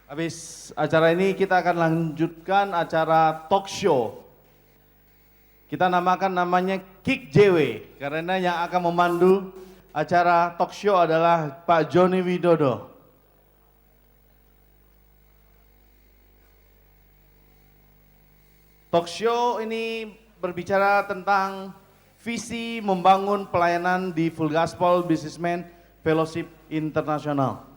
Habis acara ini kita akan lanjutkan acara talk show. Kita namakan namanya Kick JW karena yang akan memandu acara talk show adalah Pak Joni Widodo. Talk show ini berbicara tentang visi membangun pelayanan di Full Gospel Businessman Fellowship Internasional.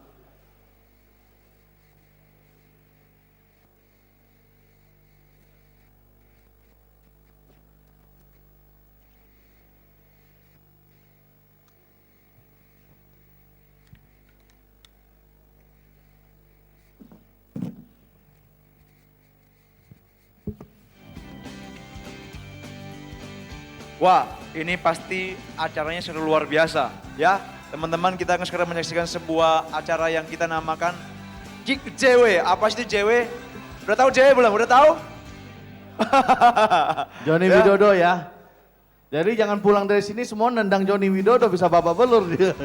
Wah, ini pasti acaranya seru luar biasa, ya. Teman-teman, kita akan sekarang menyaksikan sebuah acara yang kita namakan Kick JW. Apa sih itu JW? Udah tahu JW belum? Udah tahu? Joni Ya. Widodo ya. Jadi jangan pulang dari sini semua nendang Joni Widodo bisa babak belur dia.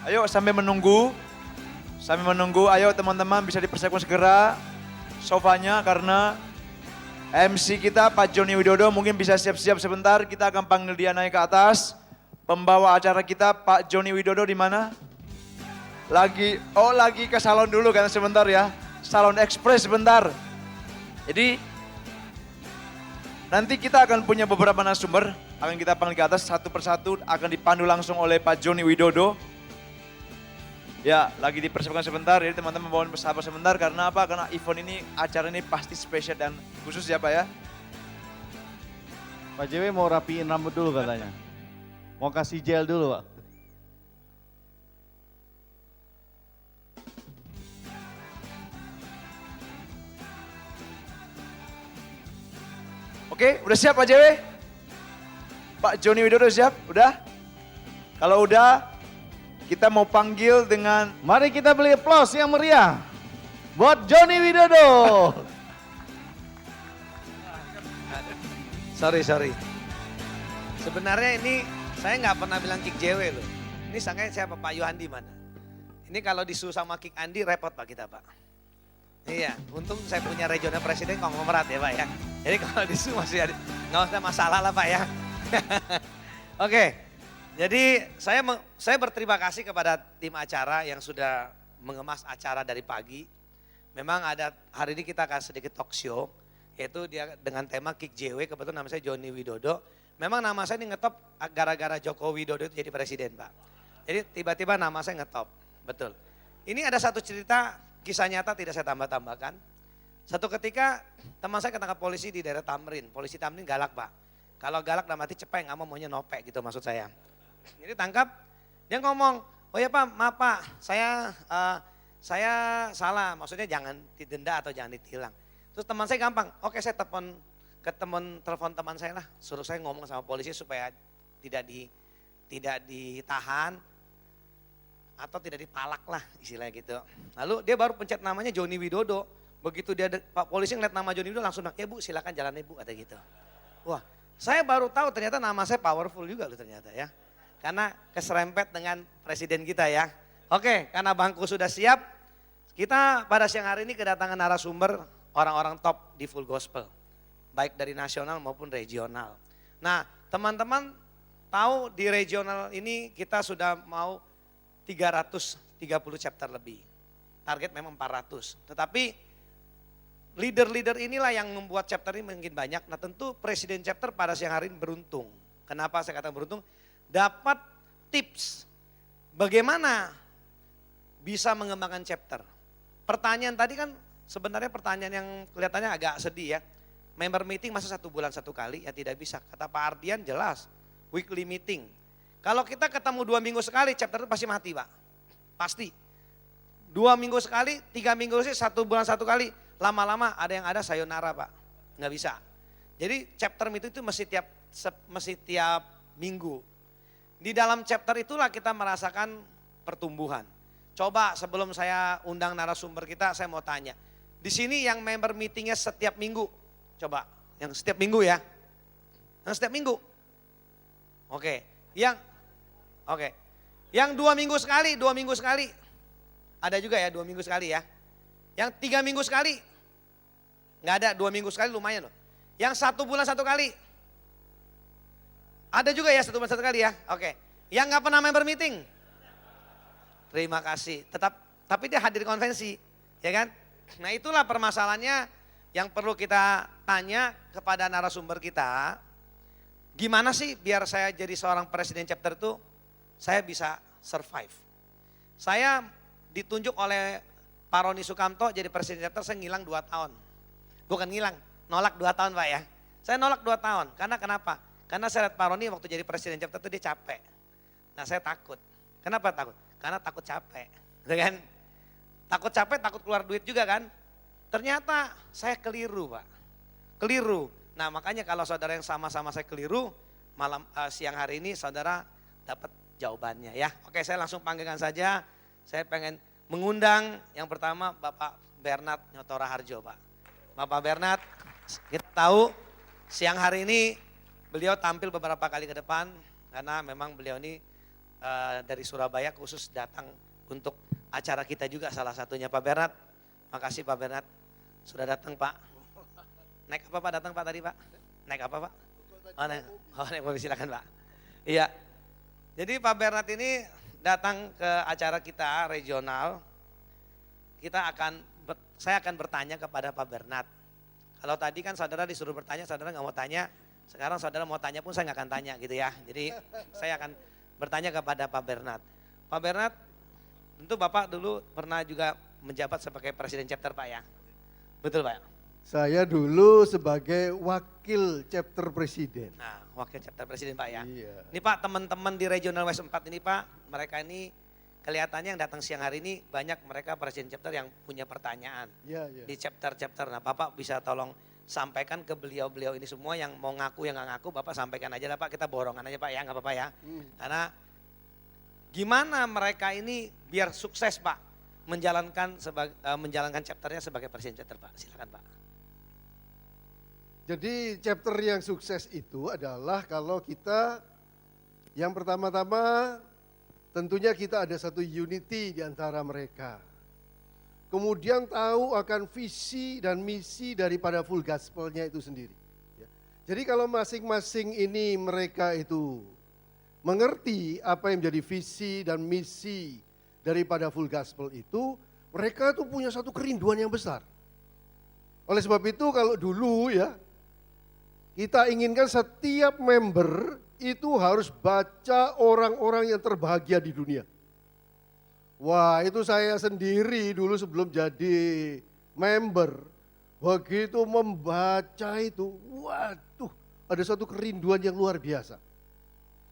Ayo sambil menunggu, ayo teman-teman bisa dipersiapkan segera sofanya karena MC kita Pak Joni Widodo mungkin bisa siap-siap sebentar, kita akan panggil dia naik ke atas. Pembawa acara kita Pak Joni Widodo di mana? Lagi ke salon dulu kan sebentar ya, salon ekspres sebentar. Jadi nanti kita akan punya beberapa narasumber, akan kita panggil ke atas satu persatu, akan dipandu langsung oleh Pak Joni Widodo. Ya, lagi dipersiapkan sebentar, jadi teman-teman mohon bersabar sebentar karena apa? Karena event ini, acara ini pasti spesial dan khusus ya Pak ya. Pak JW mau rapiin rambut dulu katanya. Mau kasih gel dulu Pak. Oke, udah siap Pak JW? Pak Joni Widodo siap? Udah? Kalau udah, kita mau panggil dengan Mari kita beri aplaus yang meriah buat Joni Widodo. Sorry. Sebenarnya ini saya nggak pernah bilang Kick JW loh. Ini sangkanya siapa Pak Yohandi mana? Ini kalau disuruh sama Kick Andi repot Pak kita Pak. Iya, untung saya punya regional presiden konglomerat ya Pak ya. Jadi kalau disuruh masih ada, nggak usah masalah lah Pak ya. Oke, jadi saya berterima kasih kepada tim acara yang sudah mengemas acara dari pagi. Memang hari ini kita akan sedikit talk show, yaitu dia dengan tema Kick JW, kebetulan nama saya Joni Widodo. Memang nama saya ini ngetop gara-gara Joko Widodo itu jadi presiden Pak. Jadi tiba-tiba nama saya ngetop, betul. Ini ada satu cerita, kisah nyata tidak saya tambah-tambahkan. Satu ketika teman saya ketangkap polisi di daerah Tamrin, polisi Tamrin galak Pak. Kalau galak dalam arti cepeng, nggak maunya nopek gitu maksud saya. Jadi tangkap, dia ngomong, oh ya Pak, maaf Pak, saya salah, maksudnya jangan didenda atau jangan ditilang. Terus teman saya gampang, oke saya telepon teman saya lah, suruh saya ngomong sama polisi supaya tidak ditahan atau tidak dipalak lah istilahnya gitu. Lalu dia baru pencet namanya Joni Widodo, begitu Pak polisi ngeliat nama Joni Widodo langsung, ya Bu silakan jalan Bu, kata gitu. Wah, saya baru tahu ternyata nama saya powerful juga loh ternyata ya. Karena keserempet dengan presiden kita ya. Oke, karena bangku sudah siap, kita pada siang hari ini kedatangan narasumber orang-orang top di Full Gospel. Baik dari nasional maupun regional. Nah, teman-teman tahu di regional ini kita sudah mau 330 chapter lebih. Target memang 400. Tetapi leader-leader inilah yang membuat chapter ini mungkin banyak. Nah tentu presiden chapter pada siang hari ini beruntung. Kenapa saya katakan beruntung? Dapat tips bagaimana bisa mengembangkan chapter. Pertanyaan tadi kan sebenarnya pertanyaan yang kelihatannya agak sedih ya. Member meeting masa 1 bulan 1 kali? Ya tidak bisa. Kata Pak Ardian jelas, weekly meeting. Kalau kita ketemu 2 minggu sekali chapter itu pasti mati Pak. Pasti. 2 minggu sekali, 3 minggu sih 1 bulan 1 kali. Lama-lama ada yang ada sayonara Pak. Nggak bisa. Jadi chapter meeting itu mesti tiap minggu. Di dalam chapter itulah kita merasakan pertumbuhan. coba sebelum saya undang narasumber kita, saya mau tanya. Di sini yang member meetingnya setiap minggu, coba, yang setiap minggu ya, yang setiap minggu. Oke, yang 2 minggu sekali, 2 minggu sekali, ada juga ya 2 minggu sekali ya. Yang 3 minggu sekali, nggak ada, 2 minggu sekali lumayan loh. Yang 1 bulan 1 kali, ada juga ya 1 bulan 1 kali ya. Oke, yang nggak pernah member meeting, terima kasih. Tapi dia hadir konvensi, ya kan? Nah itulah permasalahannya yang perlu kita tanya kepada narasumber kita. Gimana sih biar saya jadi seorang presiden chapter itu, saya bisa survive. Saya ditunjuk oleh Pak Roni Sukamto jadi presiden chapter, saya ngilang 2 tahun. Bukan ngilang, nolak 2 tahun Pak ya. Saya nolak 2 tahun, karena kenapa? Karena saya lihat Pak Roni waktu jadi presiden chapter itu dia capek. Nah saya takut. Kenapa takut? Karena takut capek, gitu kan? Takut capek, takut keluar duit juga kan? Ternyata saya keliru Pak, keliru. Nah makanya kalau saudara yang sama-sama saya keliru, siang hari ini saudara dapat jawabannya ya. Oke, saya langsung panggilkan saja. Saya pengen mengundang yang pertama Bapak Bernard Nyotora Harjo Pak. Bapak Bernard, kita tahu siang hari ini beliau tampil beberapa kali ke depan karena memang beliau ini dari Surabaya khusus datang untuk acara kita juga salah satunya Pak Bernard. Makasih Pak Bernard sudah datang Pak. Naik apa Pak datang Pak tadi Pak? Naik apa Pak? Naik mobil silakan Pak. Iya. Jadi Pak Bernard ini datang ke acara kita regional. Saya akan bertanya kepada Pak Bernard. Kalau tadi kan saudara disuruh bertanya, saudara nggak mau tanya. Sekarang saudara mau tanya pun saya nggak akan tanya gitu ya. Jadi saya akan bertanya kepada Pak Bernard. Pak Bernard, tentu Bapak dulu pernah juga menjabat sebagai presiden chapter Pak ya? Betul Pak? Saya dulu sebagai wakil chapter presiden. Nah, wakil chapter presiden Pak ya? Iya. Ini Pak teman-teman di Regional West 4 ini Pak, mereka ini kelihatannya yang datang siang hari ini banyak mereka presiden chapter yang punya pertanyaan. Iya, iya. Di chapter-chapter. Nah Bapak bisa tolong sampaikan ke beliau-beliau ini semua yang mau ngaku yang nggak ngaku Bapak sampaikan aja lah Pak, kita borongan aja Pak ya, nggak apa-apa ya. Karena gimana mereka ini biar sukses Pak menjalankan chapternya sebagai presiden chapter Pak, silakan Pak. Jadi chapter yang sukses itu adalah kalau kita yang pertama-tama tentunya kita ada satu unity di antara mereka. Kemudian tahu akan visi dan misi daripada full gospelnya itu sendiri. Jadi kalau masing-masing ini mereka itu mengerti apa yang menjadi visi dan misi daripada full gospel itu, mereka tuh punya satu kerinduan yang besar. Oleh sebab itu kalau dulu ya, kita inginkan setiap member itu harus baca orang-orang yang terbahagia di dunia. Wah itu saya sendiri dulu sebelum jadi member, begitu membaca itu, waduh ada satu kerinduan yang luar biasa.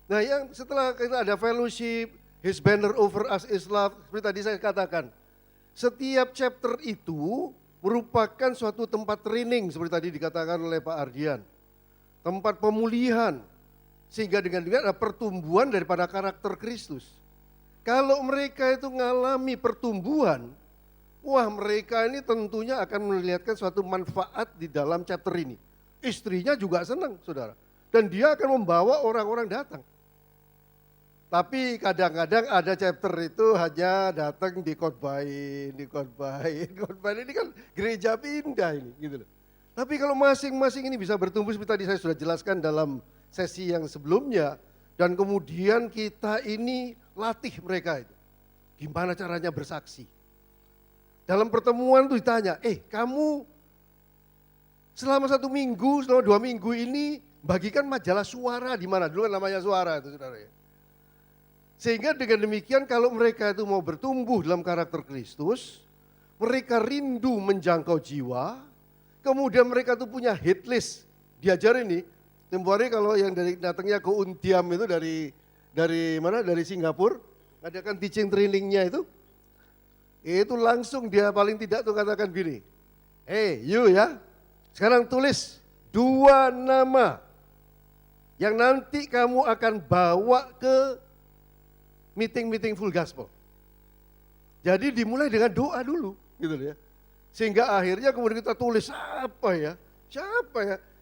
Nah yang setelah kita ada fellowship, His banner over us is love, seperti tadi saya katakan, setiap chapter itu merupakan suatu tempat training seperti tadi dikatakan oleh Pak Ardian. Tempat pemulihan, sehingga dengan ada pertumbuhan daripada karakter Kristus. Kalau mereka itu mengalami pertumbuhan, wah mereka ini tentunya akan melihatkan suatu manfaat di dalam chapter ini. Istrinya juga senang saudara, dan dia akan membawa orang-orang datang. Tapi kadang-kadang ada chapter itu hanya datang dikhotbahin ini kan gereja pindah ini gitu loh. Tapi kalau masing-masing ini bisa bertumbuh seperti tadi saya sudah jelaskan dalam sesi yang sebelumnya. Dan kemudian kita ini latih mereka itu. Gimana caranya bersaksi. Dalam pertemuan itu ditanya, kamu selama 1 minggu, selama 2 minggu ini bagikan majalah Suara di mana? Dulu kan namanya Suara itu saudara ya. Sehingga dengan demikian kalau mereka itu mau bertumbuh dalam karakter Kristus, mereka rindu menjangkau jiwa, kemudian mereka tuh punya hit list. Diajar ini, tempoh hari kalau yang dari datangnya ke Untiam itu dari mana? Dari Singapura, adakan teaching trainingnya itu langsung dia paling tidak tuh katakan gini, you ya, sekarang tulis 2 nama yang nanti kamu akan bawa ke meeting-meeting full gospel. Jadi dimulai dengan doa dulu, gitu ya. Sehingga akhirnya kemudian kita tulis siapa ya.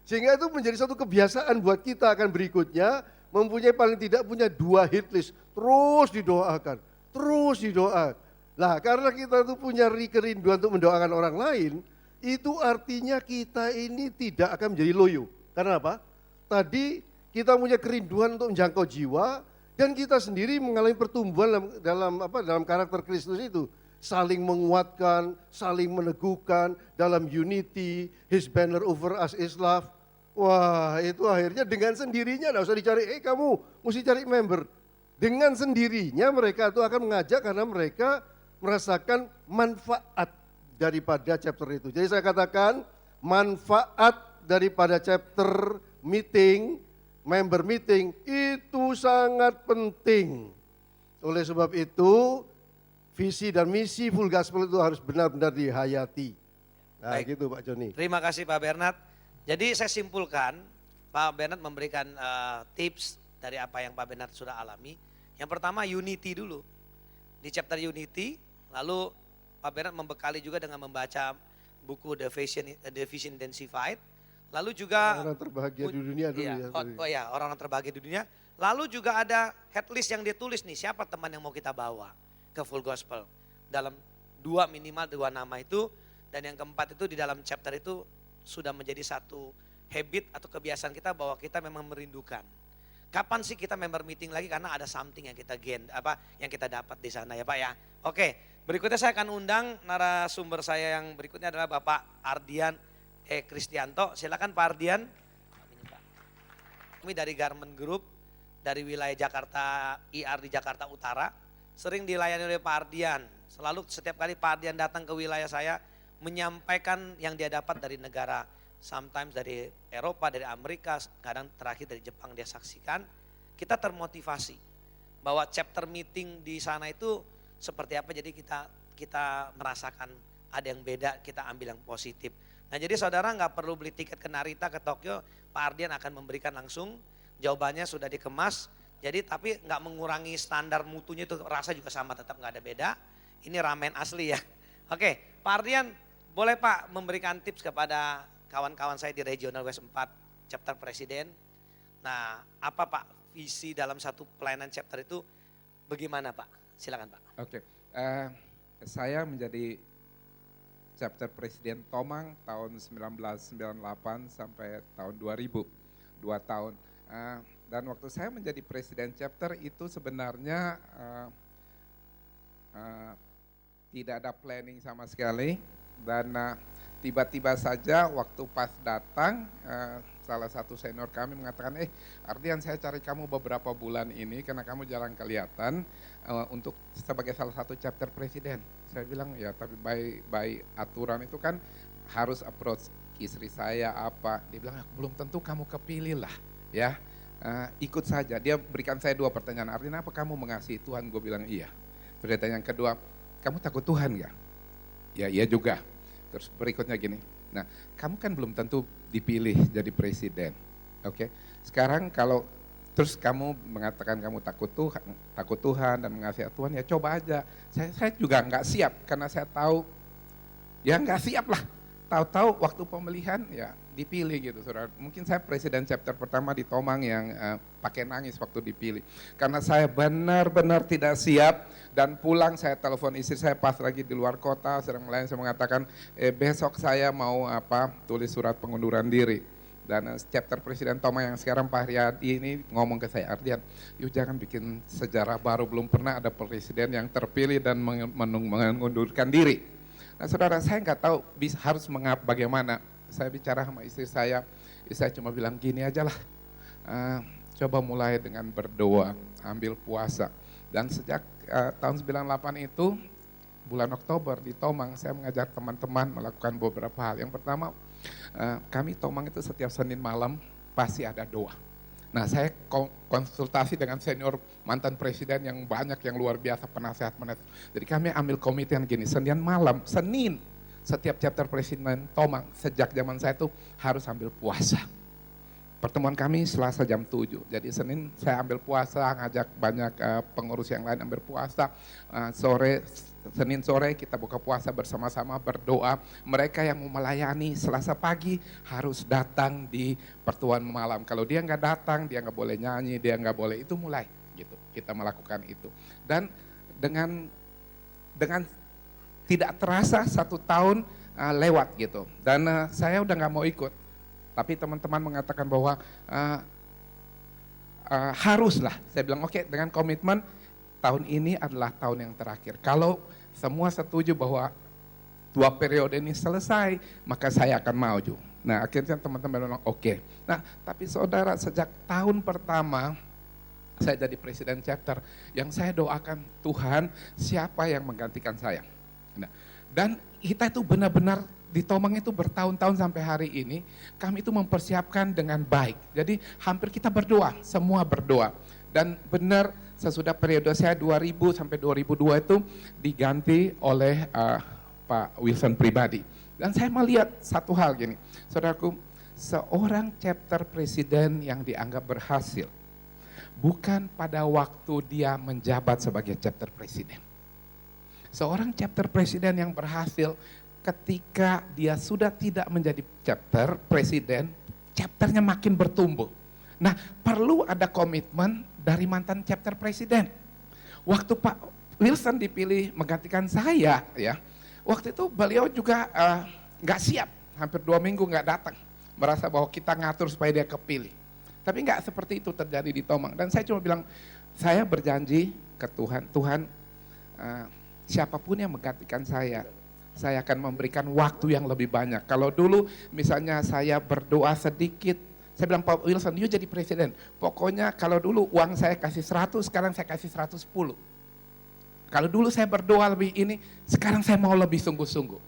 Sehingga itu menjadi satu kebiasaan buat kita akan berikutnya mempunyai paling tidak punya 2 hit list. Terus didoakan, terus didoakan. Nah karena kita itu punya kerinduan untuk mendoakan orang lain, itu artinya kita ini tidak akan menjadi loyo. Karena apa? Tadi kita punya kerinduan untuk menjangkau jiwa dan kita sendiri mengalami pertumbuhan dalam karakter Kristus itu. Saling menguatkan, saling meneguhkan dalam unity, His banner over us is love. Wah itu akhirnya dengan sendirinya, tidak usah dicari, kamu mesti cari member. Dengan sendirinya mereka itu akan mengajak karena mereka merasakan manfaat daripada chapter itu. Jadi saya katakan manfaat daripada chapter meeting, member meeting itu sangat penting. Oleh sebab itu visi dan misi full gospel itu harus benar-benar dihayati. Nah Baik. gitu Pak Joni. Terima kasih Pak Bernard. Jadi saya simpulkan, Pak Bernard memberikan tips dari apa yang Pak Bernard sudah alami. Yang pertama unity dulu. Di chapter unity, lalu Pak Bernard membekali juga dengan membaca buku The Vision Intensified. Lalu juga Orang terbahagia di dunia dulu ya. Oh ya, orang-orang terbahagia di dunia. Lalu juga ada headlist yang dia tulis nih, siapa teman yang mau kita bawa ke full gospel. Dalam minimal 2 nama itu, dan yang keempat itu di dalam chapter itu sudah menjadi satu habit atau kebiasaan kita bahwa kita memang merindukan. Kapan sih kita member meeting lagi karena ada something yang kita yang kita dapat di sana ya Pak ya. Oke, berikutnya saya akan undang narasumber saya yang berikutnya adalah Bapak Ardian Kristianto. Silakan Pak Ardian. Kami dari Garment Group dari wilayah Jakarta, IR di Jakarta Utara. Sering dilayani oleh Pak Ardian. Selalu setiap kali Pak Ardian datang ke wilayah saya menyampaikan yang dia dapat dari negara. Sometimes dari Eropa, dari Amerika, kadang terakhir dari Jepang dia saksikan. Kita termotivasi bahwa chapter meeting di sana itu seperti apa. Jadi kita merasakan ada yang beda, kita ambil yang positif. Nah jadi saudara nggak perlu beli tiket ke Narita, ke Tokyo. Pak Ardian akan memberikan langsung, jawabannya sudah dikemas. Jadi tapi nggak mengurangi standar mutunya, itu rasa juga sama, tetap nggak ada beda. Ini ramen asli ya. Oke, Pak Ardian boleh Pak memberikan tips kepada kawan-kawan saya di Regional West 4 chapter presiden. Nah apa Pak visi dalam satu pelayanan chapter itu bagaimana Pak? Silakan Pak. Oke, saya menjadi chapter presiden Tomang tahun 1998 sampai tahun 2000, 2 tahun. Dan waktu saya menjadi presiden chapter itu sebenarnya tidak ada planning sama sekali. Dan tiba-tiba saja waktu pas datang salah satu senior kami mengatakan, Ardian saya cari kamu beberapa bulan ini karena kamu jarang kelihatan untuk sebagai salah satu chapter presiden. Saya bilang ya tapi by aturan itu kan harus approach istri saya apa. Dia bilang belum tentu kamu kepilih lah ya. Ikut saja. Dia berikan saya 2 pertanyaan. Artinya apa kamu mengasihi Tuhan? Gue bilang iya. Pertanyaan kedua, kamu takut Tuhan gak? Ya iya juga. Terus berikutnya gini, nah kamu kan belum tentu dipilih jadi presiden. Oke. Sekarang kalau terus kamu mengatakan kamu takut Tuhan dan mengasihi Tuhan, ya coba aja. Saya juga nggak siap karena saya tahu ya nggak siap lah. Tahu-tahu waktu pemilihan ya dipilih gitu saudara. Mungkin saya presiden chapter pertama di Tomang yang pakai nangis waktu dipilih. Karena saya benar-benar tidak siap dan pulang saya telepon istri saya pas lagi di luar kota sedang melayani, saya mengatakan besok saya mau tulis surat pengunduran diri. Dan chapter presiden Tomang yang sekarang Pak Haryadi ini ngomong ke saya, Ardian, yuk jangan bikin sejarah baru, belum pernah ada presiden yang terpilih dan mengundurkan diri. Nah saudara, saya nggak tahu harus bagaimana. Saya bicara sama istri saya cuma bilang gini aja lah, coba mulai dengan berdoa, ambil puasa. Dan sejak tahun 98 itu, bulan Oktober di Tomang, saya mengajar teman-teman melakukan beberapa hal. Yang pertama, kami Tomang itu setiap Senin malam pasti ada doa. Nah saya konsultasi dengan senior mantan presiden yang banyak, yang luar biasa, penasehat. Jadi kami ambil komite yang gini, Senin malam, setiap chapter presiden Tomang, sejak zaman saya itu harus ambil puasa. pertemuan kami Selasa jam 7. Jadi Senin saya ambil puasa, ngajak banyak pengurus yang lain ambil puasa. Senin sore kita buka puasa bersama-sama berdoa. Mereka yang mau melayani Selasa pagi harus datang di pertemuan malam. Kalau dia nggak datang, dia nggak boleh nyanyi, dia nggak boleh, itu mulai gitu. Kita melakukan itu. Dan dengan tidak terasa 1 tahun lewat gitu. Dan saya udah nggak mau ikut. Tapi teman-teman mengatakan bahwa haruslah. Saya bilang oke, dengan komitmen tahun ini adalah tahun yang terakhir. Kalau semua setuju bahwa 2 periode ini selesai, maka saya akan maju. Nah akhirnya teman-teman bilang oke. Nah tapi saudara, sejak tahun pertama saya jadi presiden chapter, yang saya doakan Tuhan siapa yang menggantikan saya. Nah, dan kita itu benar-benar di Tomang itu bertahun-tahun sampai hari ini, kami itu mempersiapkan dengan baik. Jadi hampir kita berdoa, semua berdoa. Dan benar sesudah periode saya 2000 sampai 2002 itu diganti oleh Pak Wilson pribadi. Dan saya melihat satu hal gini, saudaraku, seorang chapter presiden yang dianggap berhasil, bukan pada waktu dia menjabat sebagai chapter presiden. Seorang chapter presiden yang berhasil ketika dia sudah tidak menjadi chapter presiden, chapternya makin bertumbuh. Nah, perlu ada komitmen dari mantan chapter presiden. Waktu Pak Wilson dipilih menggantikan saya, ya, waktu itu beliau juga nggak siap, hampir 2 minggu nggak datang, merasa bahwa kita ngatur supaya dia kepilih. Tapi nggak seperti itu terjadi di Tomang. Dan saya cuma bilang, saya berjanji ke Tuhan, Tuhan, siapapun yang menggantikan saya akan memberikan waktu yang lebih banyak. Kalau dulu misalnya saya berdoa sedikit, saya bilang Pak Wilson, you jadi presiden. Pokoknya kalau dulu uang saya kasih 100, sekarang saya kasih 110. Kalau dulu saya berdoa lebih ini, sekarang saya mau lebih sungguh-sungguh.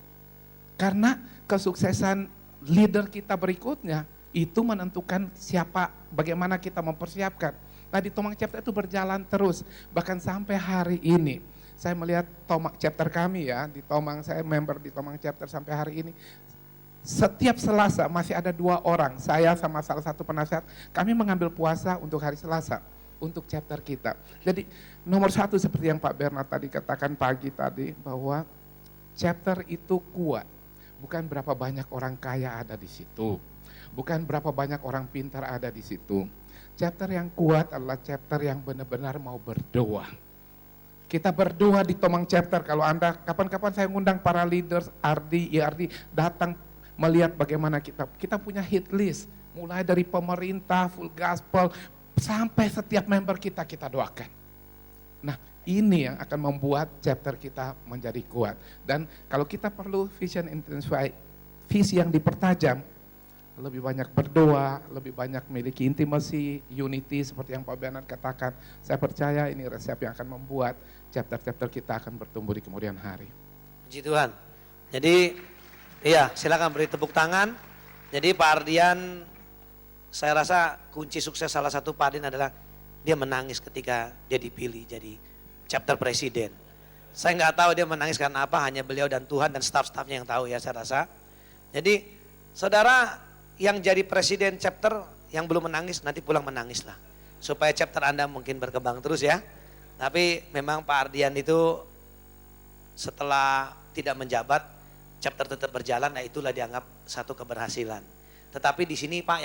Karena kesuksesan leader kita berikutnya, itu menentukan siapa, bagaimana kita mempersiapkan. Nah di Tomang Chapter itu berjalan terus, bahkan sampai hari ini. Saya melihat Tomang chapter kami ya, di Tomang, saya member di Tomang chapter sampai hari ini. Setiap Selasa masih ada 2 orang, saya sama salah satu penasihat, kami mengambil puasa untuk hari Selasa, untuk chapter kita. Jadi nomor 1 seperti yang Pak Bernard tadi katakan pagi tadi, bahwa chapter itu kuat. Bukan berapa banyak orang kaya ada di situ, bukan berapa banyak orang pintar ada di situ. Chapter yang kuat adalah chapter yang benar-benar mau berdoa. Kita berdoa di Tomang Chapter, kalau Anda, kapan-kapan saya ngundang para leaders, RD, IRD, datang melihat bagaimana kita punya hit list, mulai dari pemerintah, full gospel, sampai setiap member kita doakan. Nah ini yang akan membuat chapter kita menjadi kuat. Dan kalau kita perlu vision intensify, visi yang dipertajam, lebih banyak berdoa, lebih banyak memiliki intimacy, unity seperti yang Pak Bernard katakan. Saya percaya ini resep yang akan membuat chapter-chapter kita akan bertumbuh di kemudian hari. Puji Tuhan. Jadi iya, silakan beri tepuk tangan. Jadi Pak Ardian, saya rasa kunci sukses salah satu Pak Ardian adalah dia menangis ketika dia dipilih jadi chapter presiden. Saya nggak tahu dia menangis karena apa, hanya beliau dan Tuhan dan staf-stafnya yang tahu ya saya rasa. Jadi saudara yang jadi presiden chapter yang belum menangis, nanti pulang menangislah. Supaya chapter Anda mungkin berkembang terus ya. Tapi memang Pak Ardian itu setelah tidak menjabat, chapter tetap berjalan, nah itulah dianggap satu keberhasilan. Tetapi di sini Pak,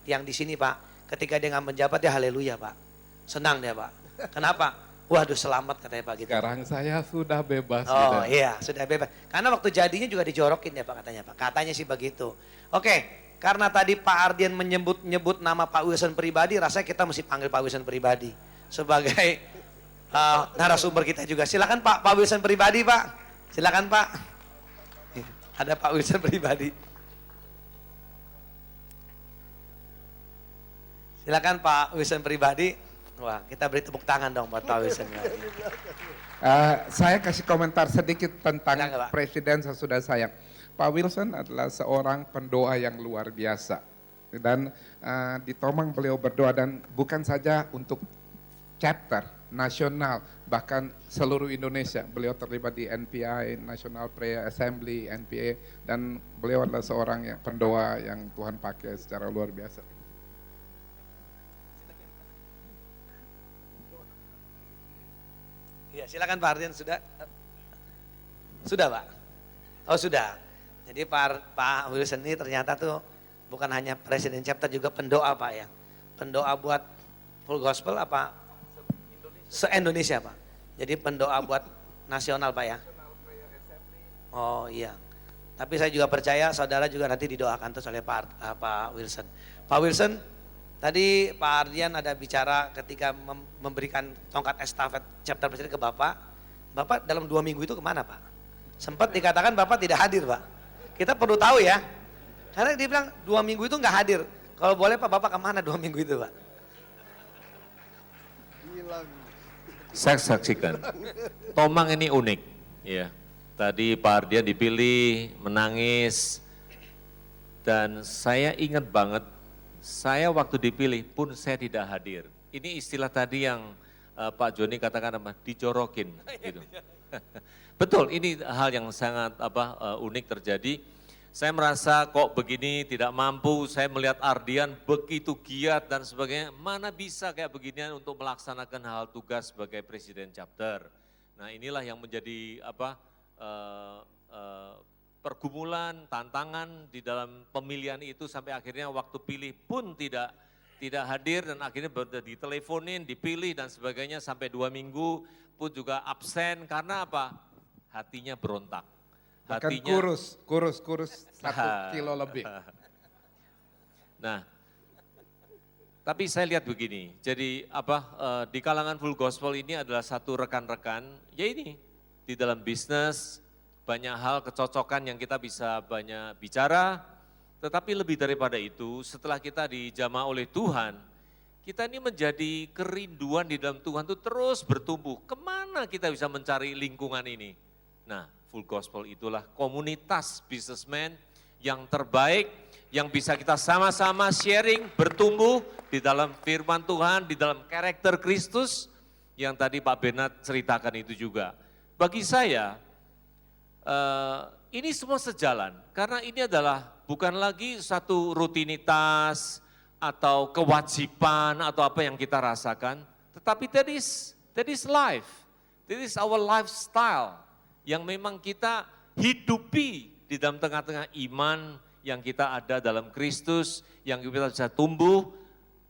yang di sini Pak, ketika dia nggak menjabat dia haleluya Pak. Senang dia Pak. Kenapa? Waduh selamat katanya Pak gitu. Sekarang saya sudah bebas. Oh gitu. iya sudah bebas. Karena waktu jadinya juga dijorokin ya Pak katanya Pak. Katanya sih begitu. Oke. Karena tadi Pak Ardian menyebut nama Pak Wilson pribadi, rasanya kita mesti panggil Pak Wilson pribadi sebagai narasumber kita juga. Silakan Pak Wilson pribadi Pak. Silakan Pak. Ada Pak Wilson pribadi. Silakan Pak Wilson pribadi. Wah, kita beri tepuk tangan dong buat Pak Wilson. Saya kasih komentar sedikit tentang Silakan, Pak. presiden sesudah saya. Pak Wilson adalah seorang pendoa yang luar biasa. Dan di Tomang beliau berdoa, dan bukan saja untuk chapter nasional, bahkan seluruh Indonesia. Beliau terlibat di NPI, National Prayer Assembly, NPA, dan beliau adalah seorang yang pendoa yang Tuhan pakai secara luar biasa. silakan Pak Ardian sudah. Sudah Pak? Oh sudah. Jadi Pak Wilson ini ternyata tuh bukan hanya presiden chapter, juga pendoa Pak ya. Pendoa buat full gospel apa? Se-Indonesia Pak. Jadi pendoa buat nasional Pak ya. Oh iya. Tapi saya juga percaya saudara juga nanti didoakan terus oleh Pak Wilson. Pak Wilson, tadi Pak Ardian ada bicara ketika memberikan tongkat estafet chapter presiden ke Bapak. Bapak dalam 2 minggu itu kemana Pak? Sempat dikatakan Bapak tidak hadir Pak. Kita perlu tahu ya. Karena dia bilang 2 minggu itu nggak hadir. Kalau boleh Pak, Bapak kemana 2 minggu itu Pak? Hilang. Saya saksikan, Tomang ini unik. Ya. Tadi Pak Ardian dipilih, menangis, dan saya ingat banget, saya waktu dipilih pun saya tidak hadir. Ini istilah tadi yang Pak Joni katakan apa? Dijorokin. Gitu. Betul, ini hal yang sangat unik terjadi. Saya merasa kok begini tidak mampu, saya melihat Ardian begitu giat dan sebagainya, mana bisa kayak beginian untuk melaksanakan hal tugas sebagai presiden chapter. Nah inilah yang menjadi pergumulan, tantangan di dalam pemilihan itu sampai akhirnya waktu pilih pun tidak hadir dan akhirnya diteleponin, dipilih dan sebagainya sampai 2 minggu pun juga absen karena apa? Hatinya berontak. Bahkan kurus 1 kilo lebih. Nah, tapi saya lihat begini, jadi di kalangan full gospel ini adalah satu rekan-rekan, ya ini di dalam bisnis banyak hal kecocokan yang kita bisa banyak bicara, tetapi lebih daripada itu setelah kita dijamah oleh Tuhan, kita ini menjadi kerinduan di dalam Tuhan itu terus bertumbuh. Kemana kita bisa mencari lingkungan ini? Nah, full gospel itulah komunitas businessman yang terbaik, yang bisa kita sama-sama sharing, bertumbuh di dalam firman Tuhan, di dalam karakter Kristus, yang tadi Pak Bernard ceritakan itu juga. Bagi saya, ini semua sejalan, karena ini adalah bukan lagi satu rutinitas, atau kewajiban, atau apa yang kita rasakan, tetapi that is life, that is our lifestyle, yang memang kita hidupi di dalam tengah-tengah iman yang kita ada dalam Kristus, yang kita bisa tumbuh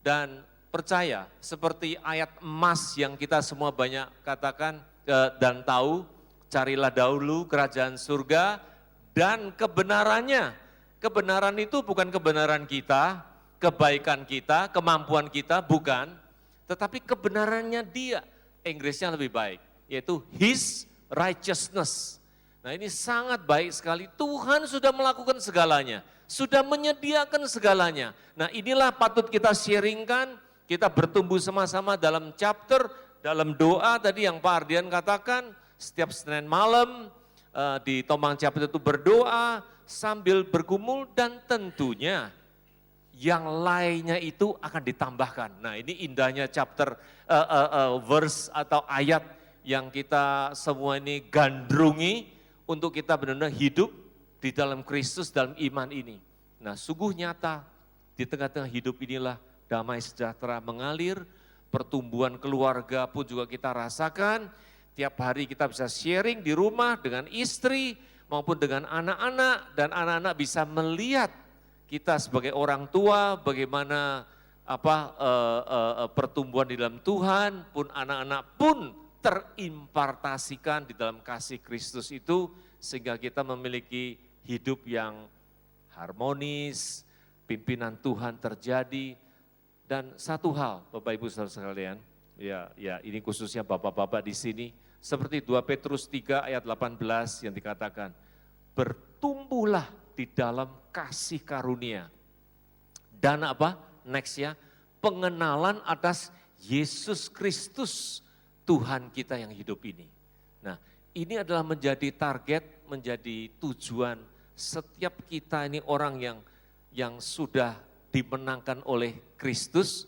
dan percaya seperti ayat emas yang kita semua banyak katakan dan tahu, carilah dahulu kerajaan surga dan kebenarannya. Kebenaran itu bukan kebenaran kita, kebaikan kita, kemampuan kita, bukan, tetapi kebenarannya Dia. Inggrisnya lebih baik, yaitu His righteousness. Nah ini sangat baik sekali, Tuhan sudah melakukan segalanya, sudah menyediakan segalanya. Nah inilah patut kita sharingkan, kita bertumbuh sama-sama dalam chapter, dalam doa tadi yang Pak Ardian katakan, setiap Senin malam di Tomang Chapter itu berdoa sambil bergumul dan tentunya yang lainnya itu akan ditambahkan. Nah ini indahnya chapter, verse atau ayat yang kita semua ini gandrungi untuk kita benar-benar hidup di dalam Kristus, dalam iman ini. Nah sungguh nyata di tengah-tengah hidup inilah damai sejahtera mengalir, pertumbuhan keluarga pun juga kita rasakan. Tiap hari kita bisa sharing di rumah dengan istri maupun dengan anak-anak, dan anak-anak bisa melihat kita sebagai orang tua bagaimana pertumbuhan di dalam Tuhan, pun anak-anak pun terimpartasikan di dalam kasih Kristus itu, sehingga kita memiliki hidup yang harmonis, pimpinan Tuhan terjadi. Dan satu hal Bapak Ibu Saudara sekalian, ya ini khususnya Bapak-bapak di sini, seperti 2 Petrus 3 ayat 18 yang dikatakan, bertumbuhlah di dalam kasih karunia. Dan next ya, pengenalan atas Yesus Kristus, Tuhan kita yang hidup ini. Nah ini adalah menjadi target, menjadi tujuan setiap kita ini orang yang sudah dimenangkan oleh Kristus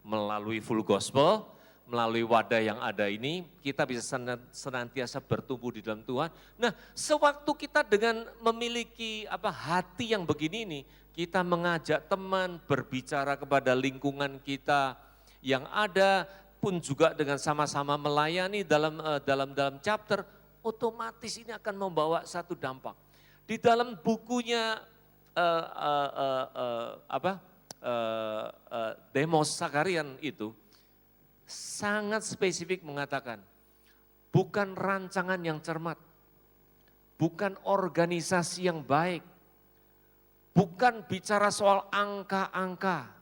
melalui full gospel, melalui wadah yang ada ini, kita bisa senantiasa bertumbuh di dalam Tuhan. Nah sewaktu kita dengan memiliki hati yang begini ini, kita mengajak teman berbicara kepada lingkungan kita yang ada, pun juga dengan sama-sama melayani dalam chapter, otomatis ini akan membawa satu dampak. Di dalam bukunya Demos Sakarian itu sangat spesifik mengatakan, bukan rancangan yang cermat, bukan organisasi yang baik, bukan bicara soal angka-angka,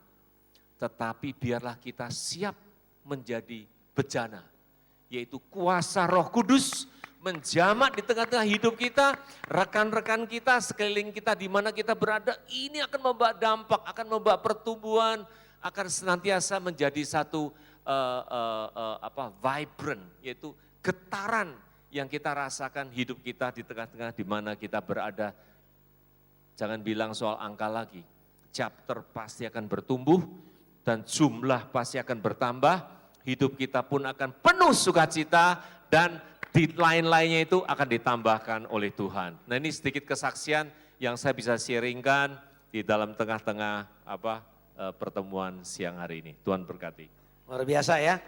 tetapi biarlah kita siap menjadi bejana, yaitu kuasa Roh Kudus menjamak di tengah-tengah hidup kita, rekan-rekan kita, sekeliling kita, di mana kita berada, ini akan membawa dampak, akan membawa pertumbuhan, akan senantiasa menjadi satu vibrant, yaitu getaran yang kita rasakan hidup kita di tengah-tengah di mana kita berada. Jangan bilang soal angka lagi, chapter pasti akan bertumbuh dan jumlah pasti akan bertambah, hidup kita pun akan penuh sukacita dan di lain-lainnya itu akan ditambahkan oleh Tuhan. Nah, ini sedikit kesaksian yang saya bisa sharingkan di dalam tengah-tengah pertemuan siang hari ini. Tuhan berkati. Luar biasa ya.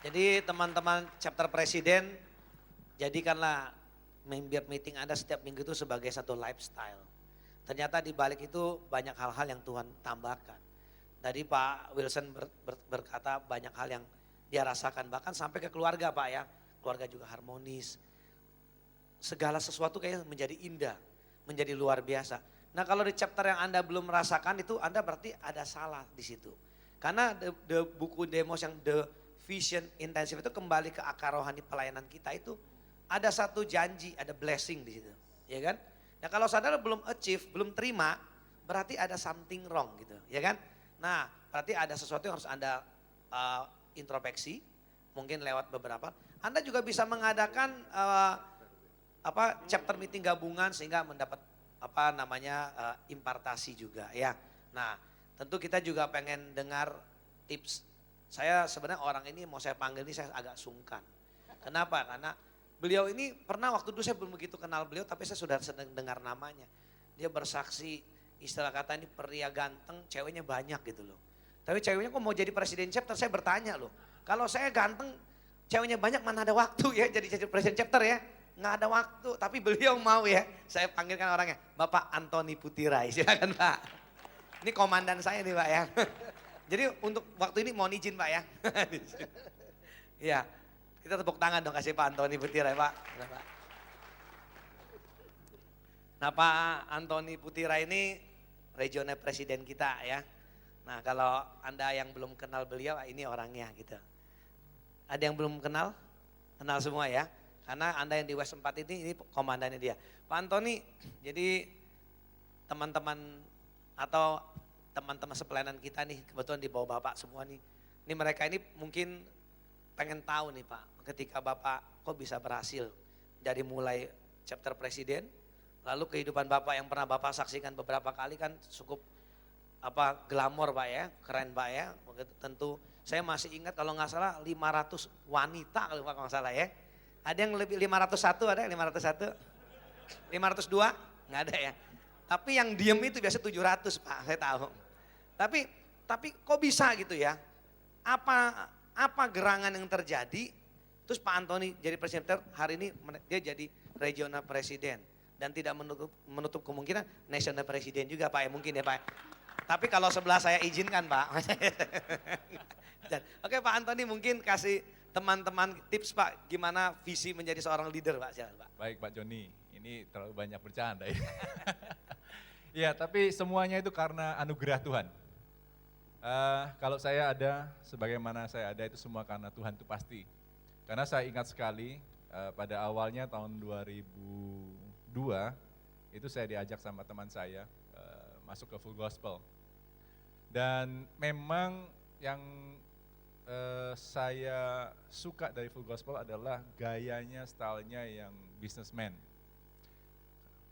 Jadi teman-teman chapter presiden, jadikanlah member meeting Anda setiap minggu itu sebagai satu lifestyle. Ternyata di balik itu banyak hal-hal yang Tuhan tambahkan. Tadi Pak Wilson berkata banyak hal yang dia rasakan, bahkan sampai ke keluarga Pak ya. Keluarga juga harmonis. Segala sesuatu kayaknya menjadi indah, menjadi luar biasa. Nah kalau di chapter yang Anda belum merasakan itu Anda berarti ada salah di situ. Karena buku Demos yang The Vision Intensive itu kembali ke akar rohani pelayanan kita itu ada satu janji, ada blessing di situ. Ya kan? Nah kalau saudara belum achieve, belum terima, berarti ada something wrong gitu. Ya kan? Nah berarti ada sesuatu yang harus Anda introspeksi, mungkin lewat beberapa. Anda juga bisa mengadakan chapter meeting gabungan sehingga mendapat impartasi juga ya. Nah, tentu kita juga pengen dengar tips. Saya sebenarnya orang ini mau saya panggil ini saya agak sungkan. Kenapa? Karena beliau ini pernah waktu dulu saya belum begitu kenal beliau tapi saya sudah sedang dengar namanya. Dia bersaksi, istilah kata ini pria ganteng, ceweknya banyak gitu loh. Tapi ceweknya kok mau jadi presiden chapter, saya bertanya loh. Kalau saya ganteng, ceweknya banyak, mana ada waktu ya jadi presiden chapter ya. Nggak ada waktu, tapi beliau mau ya. Saya panggilkan orangnya, Bapak Antoni Putirai, silakan Pak. Ini komandan saya nih Pak ya. Jadi untuk waktu ini mohon izin Pak ya. Iya, kita tepuk tangan dong kasih Pak Antoni Putirai Pak. Nah Pak Antoni Putirai ini regional presiden kita ya. Nah kalau Anda yang belum kenal beliau, ini orangnya gitu. Ada yang belum kenal? Kenal semua ya. Karena Anda yang di West 4 ini komandannya dia. Pak Antoni, jadi teman-teman atau teman-teman sepelayanan kita nih, kebetulan di bawah Bapak semua nih. Ini mereka ini mungkin pengen tahu nih Pak, ketika Bapak kok bisa berhasil dari mulai chapter presiden, lalu kehidupan Bapak yang pernah Bapak saksikan beberapa kali kan cukup glamor Pak ya, keren Pak ya. Tentu saya masih ingat kalau nggak salah 500 wanita kalau nggak salah ya. Ada yang lebih 501 ada 501? 502? Nggak ada ya. Tapi yang diem itu biasa 700 Pak, saya tahu. Tapi kok bisa gitu ya? Apa gerangan yang terjadi? Terus Pak Antoni jadi presiden hari ini dia jadi regional presiden dan tidak menutup kemungkinan national presiden juga Pak ya mungkin ya Pak. Tapi kalau sebelah saya izinkan Pak. Oke Pak Antoni mungkin kasih teman-teman tips Pak gimana visi menjadi seorang leader Pak. Silakan Pak. Baik Pak Joni, ini terlalu banyak bercanda ya. Ya tapi semuanya itu karena anugerah Tuhan. Kalau saya ada, sebagaimana saya ada itu semua karena Tuhan itu pasti. Karena saya ingat sekali pada awalnya tahun 2002 itu saya diajak sama teman saya masuk ke Full Gospel. Dan memang yang saya suka dari Full Gospel adalah gayanya, stylenya yang businessman.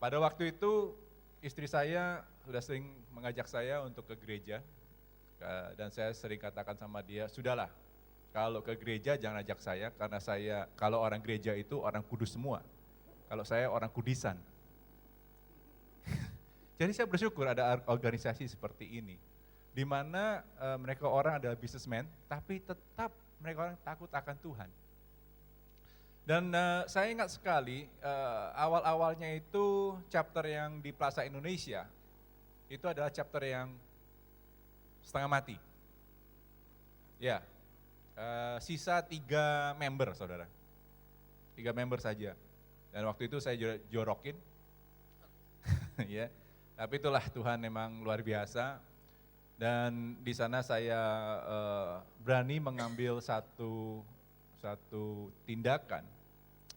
Pada waktu itu istri saya sudah sering mengajak saya untuk ke gereja dan saya sering katakan sama dia, sudahlah kalau ke gereja jangan ajak saya karena saya kalau orang gereja itu orang kudus semua, kalau saya orang kudisan. Jadi saya bersyukur ada organisasi seperti ini, di mana mereka orang adalah businessman, tapi tetap mereka orang takut akan Tuhan. Dan saya ingat sekali awal-awalnya itu chapter yang di Plaza Indonesia, itu adalah chapter yang setengah mati. Ya, sisa 3 member saudara, 3 member saja. Dan waktu itu saya jorokin, ya. Tapi itulah Tuhan memang luar biasa. Dan di sana saya berani mengambil satu tindakan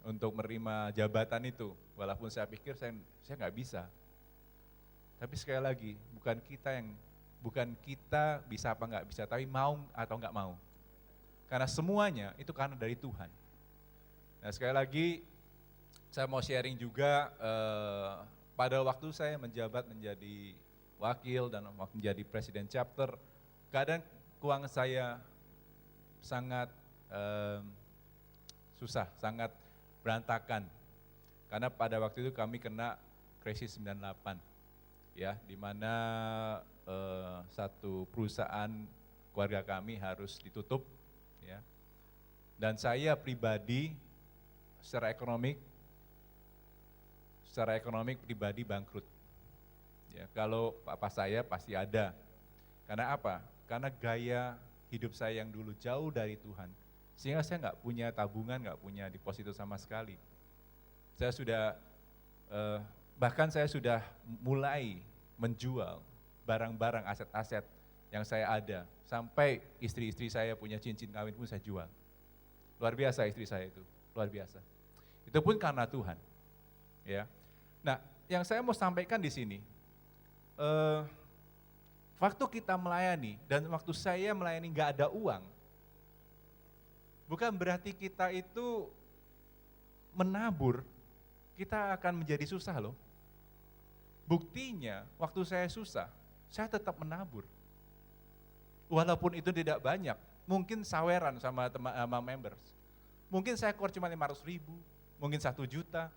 untuk menerima jabatan itu, walaupun saya pikir saya nggak bisa. Tapi sekali lagi, bukan kita bisa apa nggak bisa, tapi mau atau nggak mau. Karena semuanya itu karena dari Tuhan. Nah sekali lagi, saya mau sharing juga pada waktu saya menjabat menjadi wakil dan menjadi presiden chapter, keadaan keuangan saya sangat susah, sangat berantakan. Karena pada waktu itu kami kena krisis 98, ya, di mana satu perusahaan keluarga kami harus ditutup, ya. Dan saya pribadi secara ekonomik pribadi bangkrut. Ya, kalau papa saya pasti ada. Karena apa? Karena gaya hidup saya yang dulu jauh dari Tuhan, sehingga saya nggak punya tabungan, nggak punya deposito sama sekali. Saya sudah, bahkan saya sudah mulai menjual barang-barang, aset-aset yang saya ada, sampai istri-istri saya punya cincin kawin pun saya jual. Luar biasa istri saya itu, luar biasa. Itu pun karena Tuhan. Ya. Nah, yang saya mau sampaikan di sini, waktu kita melayani dan waktu saya melayani nggak ada uang, bukan berarti kita itu menabur, kita akan menjadi susah loh. Buktinya waktu saya susah, saya tetap menabur. Walaupun itu tidak banyak, mungkin saweran sama members. Mungkin saya keluar cuma 500.000, mungkin 1 juta.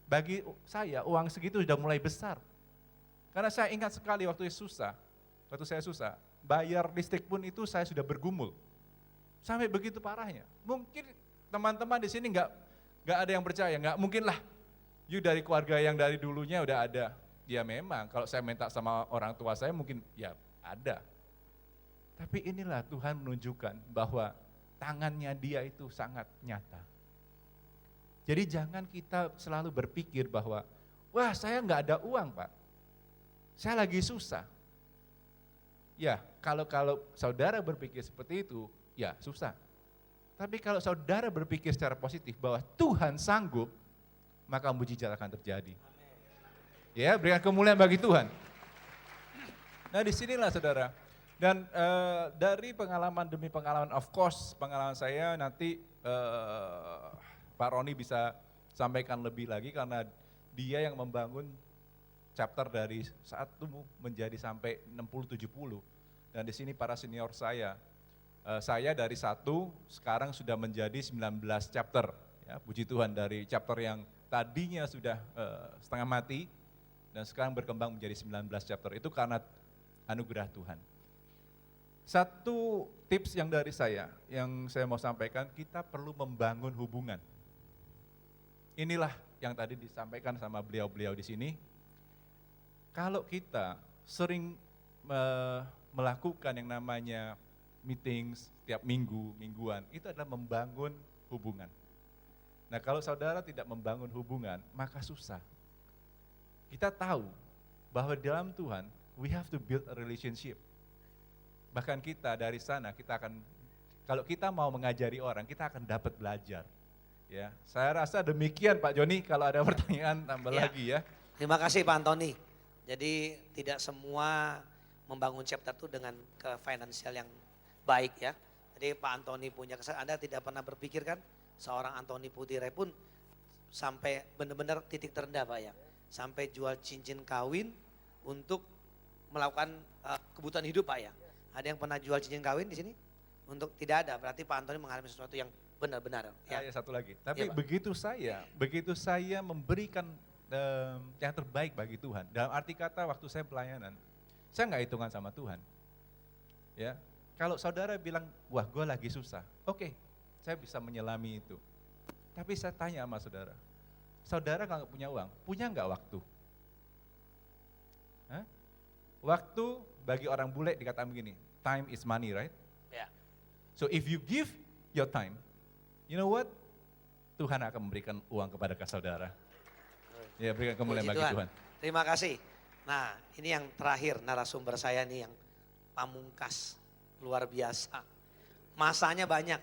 Bagi saya uang segitu sudah mulai besar. Karena saya ingat sekali waktu saya susah, bayar listrik pun itu saya sudah bergumul. Sampai begitu parahnya. Mungkin teman-teman di sini nggak ada yang percaya, nggak mungkin lah. You dari keluarga yang dari dulunya udah ada. Ya memang, kalau saya minta sama orang tua saya mungkin ya ada. Tapi inilah Tuhan menunjukkan bahwa tangannya Dia itu sangat nyata. Jadi jangan kita selalu berpikir bahwa, wah saya nggak ada uang Pak. Saya lagi susah. Ya, kalau saudara berpikir seperti itu, ya susah. Tapi kalau saudara berpikir secara positif bahwa Tuhan sanggup, maka mujizat akan terjadi. Ya, berikan kemuliaan bagi Tuhan. Nah, disinilah saudara. Dan dari pengalaman demi pengalaman, of course, pengalaman saya nanti Pak Roni bisa sampaikan lebih lagi karena dia yang membangun chapter dari 1 menjadi sampai 60-70. Dan di sini para senior saya dari 1 sekarang sudah menjadi 19 chapter. Ya, puji Tuhan, dari chapter yang tadinya sudah setengah mati dan sekarang berkembang menjadi 19 chapter. Itu karena anugerah Tuhan. Satu tips yang dari saya, yang saya mau sampaikan, kita perlu membangun hubungan. Inilah yang tadi disampaikan sama beliau-beliau di sini. Kalau kita sering melakukan yang namanya meetings setiap mingguan, itu adalah membangun hubungan. Nah kalau saudara tidak membangun hubungan, maka susah. Kita tahu bahwa dalam Tuhan, we have to build a relationship. Bahkan kita dari sana, kalau kita mau mengajari orang, kita akan dapat belajar. Ya, saya rasa demikian Pak Joni, kalau ada pertanyaan tambah lagi ya. Terima kasih Pak Antoni. Jadi tidak semua membangun chapter itu dengan ke finansial yang baik ya. Jadi Pak Antoni punya kesalahan, Anda tidak pernah berpikir kan seorang Antoni Putire pun sampai benar-benar titik terendah Pak ya. Sampai jual cincin kawin untuk melakukan kebutuhan hidup Pak ya. Ada yang pernah jual cincin kawin di sini? Untuk tidak ada, berarti Pak Antoni mengalami sesuatu yang benar-benar. Ya. Satu lagi, tapi Ya, Pak. begitu saya memberikan yang terbaik bagi Tuhan. Dalam arti kata waktu saya pelayanan, saya nggak hitungan sama Tuhan. Ya, Kalau saudara bilang, wah gue lagi susah, oke, saya bisa menyelami itu. Tapi saya tanya sama saudara kalau nggak punya uang, punya nggak waktu? Hah? Waktu bagi orang bule dikatakan begini, time is money, right? Ya. So if you give your time, you know what? Tuhan akan memberikan uang kepada saudara. Ya, berikan kemuliaan Puji bagi Tuhan. Terima kasih. Nah, ini yang terakhir narasumber saya nih yang pamungkas, luar biasa. Masanya banyak.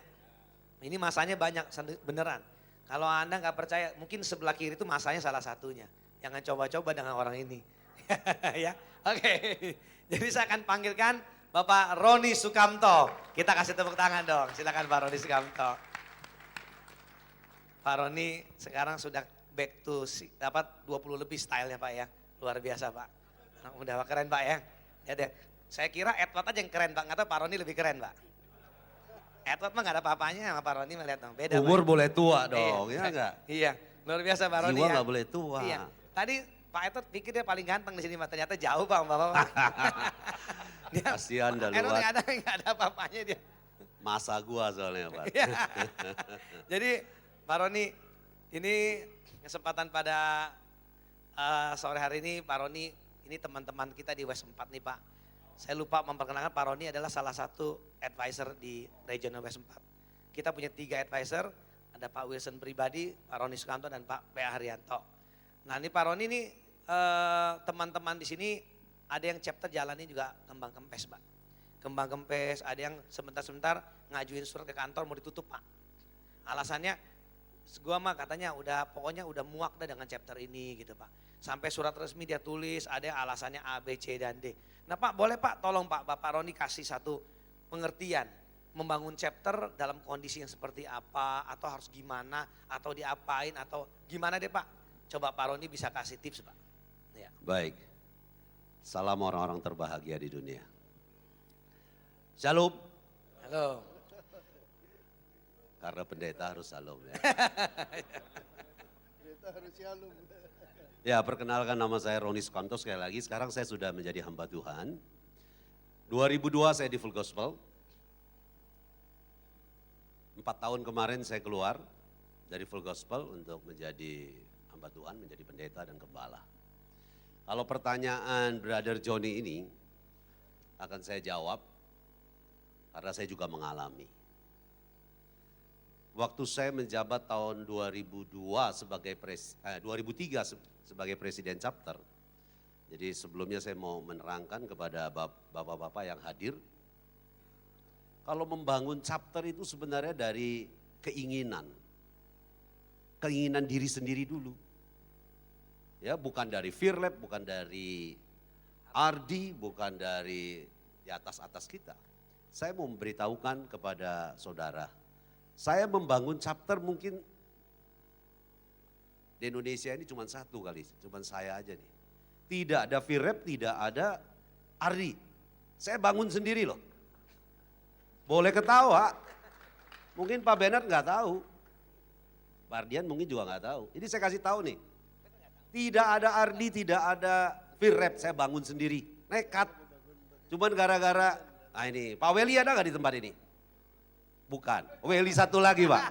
Ini masanya banyak, beneran. Kalau Anda nggak percaya, mungkin sebelah kiri itu masanya salah satunya. Jangan coba-coba dengan orang ini. Ya, oke. Jadi saya akan panggilkan Bapak Roni Sukamto. Kita kasih tepuk tangan dong. Silakan Pak Roni Sukamto. Pak Roni sekarang sudah back to dapat 20 lebih stylenya Pak ya. Luar biasa Pak. Udah keren Pak ya. Ya deh. Saya kira Edward aja yang keren Pak. Nggak tahu Pak Roni lebih keren Pak. Edward mah nggak ada apa-apanya sama Pak Roni melihat dong. Beda Umur Pak. boleh tua dong, Iya. ya enggak? Iya. Luar biasa Pak Roni Jiwa ya. nggak boleh tua. Iya. Tadi Pak Edward pikir dia paling ganteng di sini Pak. Ternyata jauh Pak Bapak. Dia, Kasihan dah Edward luar. nggak ada apa-apanya dia. Masa gua soalnya, Pak. Iya. Jadi Pak Roni, ini kesempatan pada sore hari ini Pak Roni, ini teman-teman kita di West 4 nih Pak. Saya lupa memperkenalkan Pak Roni adalah salah satu advisor di Regional West 4. Kita punya 3 advisor, ada Pak Wilson pribadi, Pak Roni Sukamto dan Pak P.A. Haryanto. Nah ini Pak Roni ini teman-teman di sini ada yang chapter jalannya juga kembang kempes Pak. Kembang kempes, ada yang sebentar-sebentar ngajuin surat ke kantor mau ditutup Pak. Alasannya gua mah katanya pokoknya udah muak dah dengan chapter ini gitu Pak. Sampai surat resmi dia tulis, ada yang alasannya A, B, C, dan D. Nah Pak boleh Pak tolong Pak, Bapak Roni kasih satu pengertian. Membangun chapter dalam kondisi yang seperti apa, atau harus gimana, atau diapain, atau gimana deh Pak. Coba Pak Roni bisa kasih tips Pak. Ya. Baik. Salam orang-orang terbahagia di dunia. Shalom. Halo. Karena pendeta harus shalom ya. Kita harus shalom. Ya, perkenalkan nama saya Roni Sukamto sekali lagi. Sekarang saya sudah menjadi hamba Tuhan. 2002 saya di Full Gospel. 4 tahun kemarin saya keluar dari Full Gospel untuk menjadi hamba Tuhan, menjadi pendeta dan gembala. Kalau pertanyaan Brother Johnny ini akan saya jawab karena saya juga mengalami. Waktu saya menjabat tahun 2002 sebagai 2003 sebagai presiden chapter. Jadi sebelumnya saya mau menerangkan kepada bapak-bapak yang hadir. Kalau membangun chapter itu sebenarnya dari keinginan. Keinginan diri sendiri dulu. Ya, bukan dari Firlab, bukan dari Ardi, bukan dari di atas-atas kita. Saya mau memberitahukan kepada saudara, saya membangun chapter mungkin di Indonesia ini cuma satu kali, cuma saya aja nih. Tidak ada Firlab, tidak ada Ardi. Saya bangun sendiri loh. Boleh ketawa, mungkin Pak Bernard nggak tahu. Pak Ardian mungkin juga nggak tahu. Jadi saya kasih tahu nih, tidak ada Ardi, tidak ada Firlab, saya bangun sendiri. Nekat. Cuman gara-gara, nah ini, Pak Weli ada nggak di tempat ini? Bukan, Weli satu lagi Pak.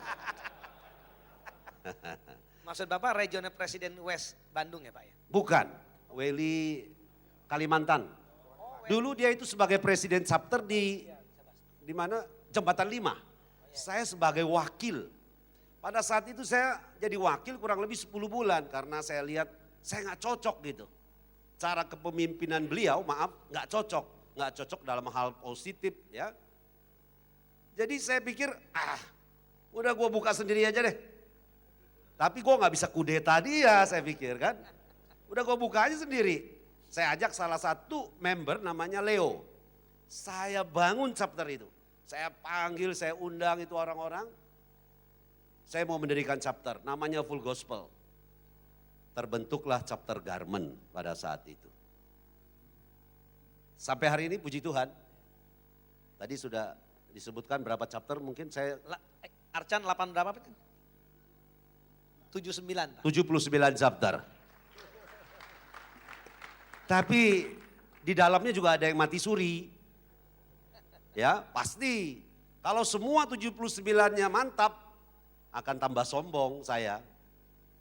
Maksud Bapak Regional Presiden West Bandung ya Pak ya? Bukan, Weli Kalimantan. Dulu dia itu sebagai presiden chapter di mana? Jembatan 5. Saya sebagai wakil. Pada saat itu saya jadi wakil kurang lebih 10 bulan karena saya lihat saya nggak cocok gitu. Cara kepemimpinan beliau, maaf, nggak cocok dalam hal positif ya. Jadi saya pikir, udah gue buka sendiri aja deh. Tapi gue nggak bisa kudeta dia, saya pikir kan. Udah gue buka aja sendiri. Saya ajak salah satu member namanya Leo. Saya bangun chapter itu. Saya panggil, saya undang itu orang-orang. Saya mau mendirikan chapter, namanya Full Gospel. Terbentuklah chapter Garment pada saat itu. Sampai hari ini puji Tuhan. Tadi sudah disebutkan berapa chapter mungkin saya. Arcan 8 berapa Pak? 79 Pak. 79 chapter. Tapi di dalamnya juga ada yang mati suri. Ya, pasti. Kalau semua 79-nya mantap, akan tambah sombong saya.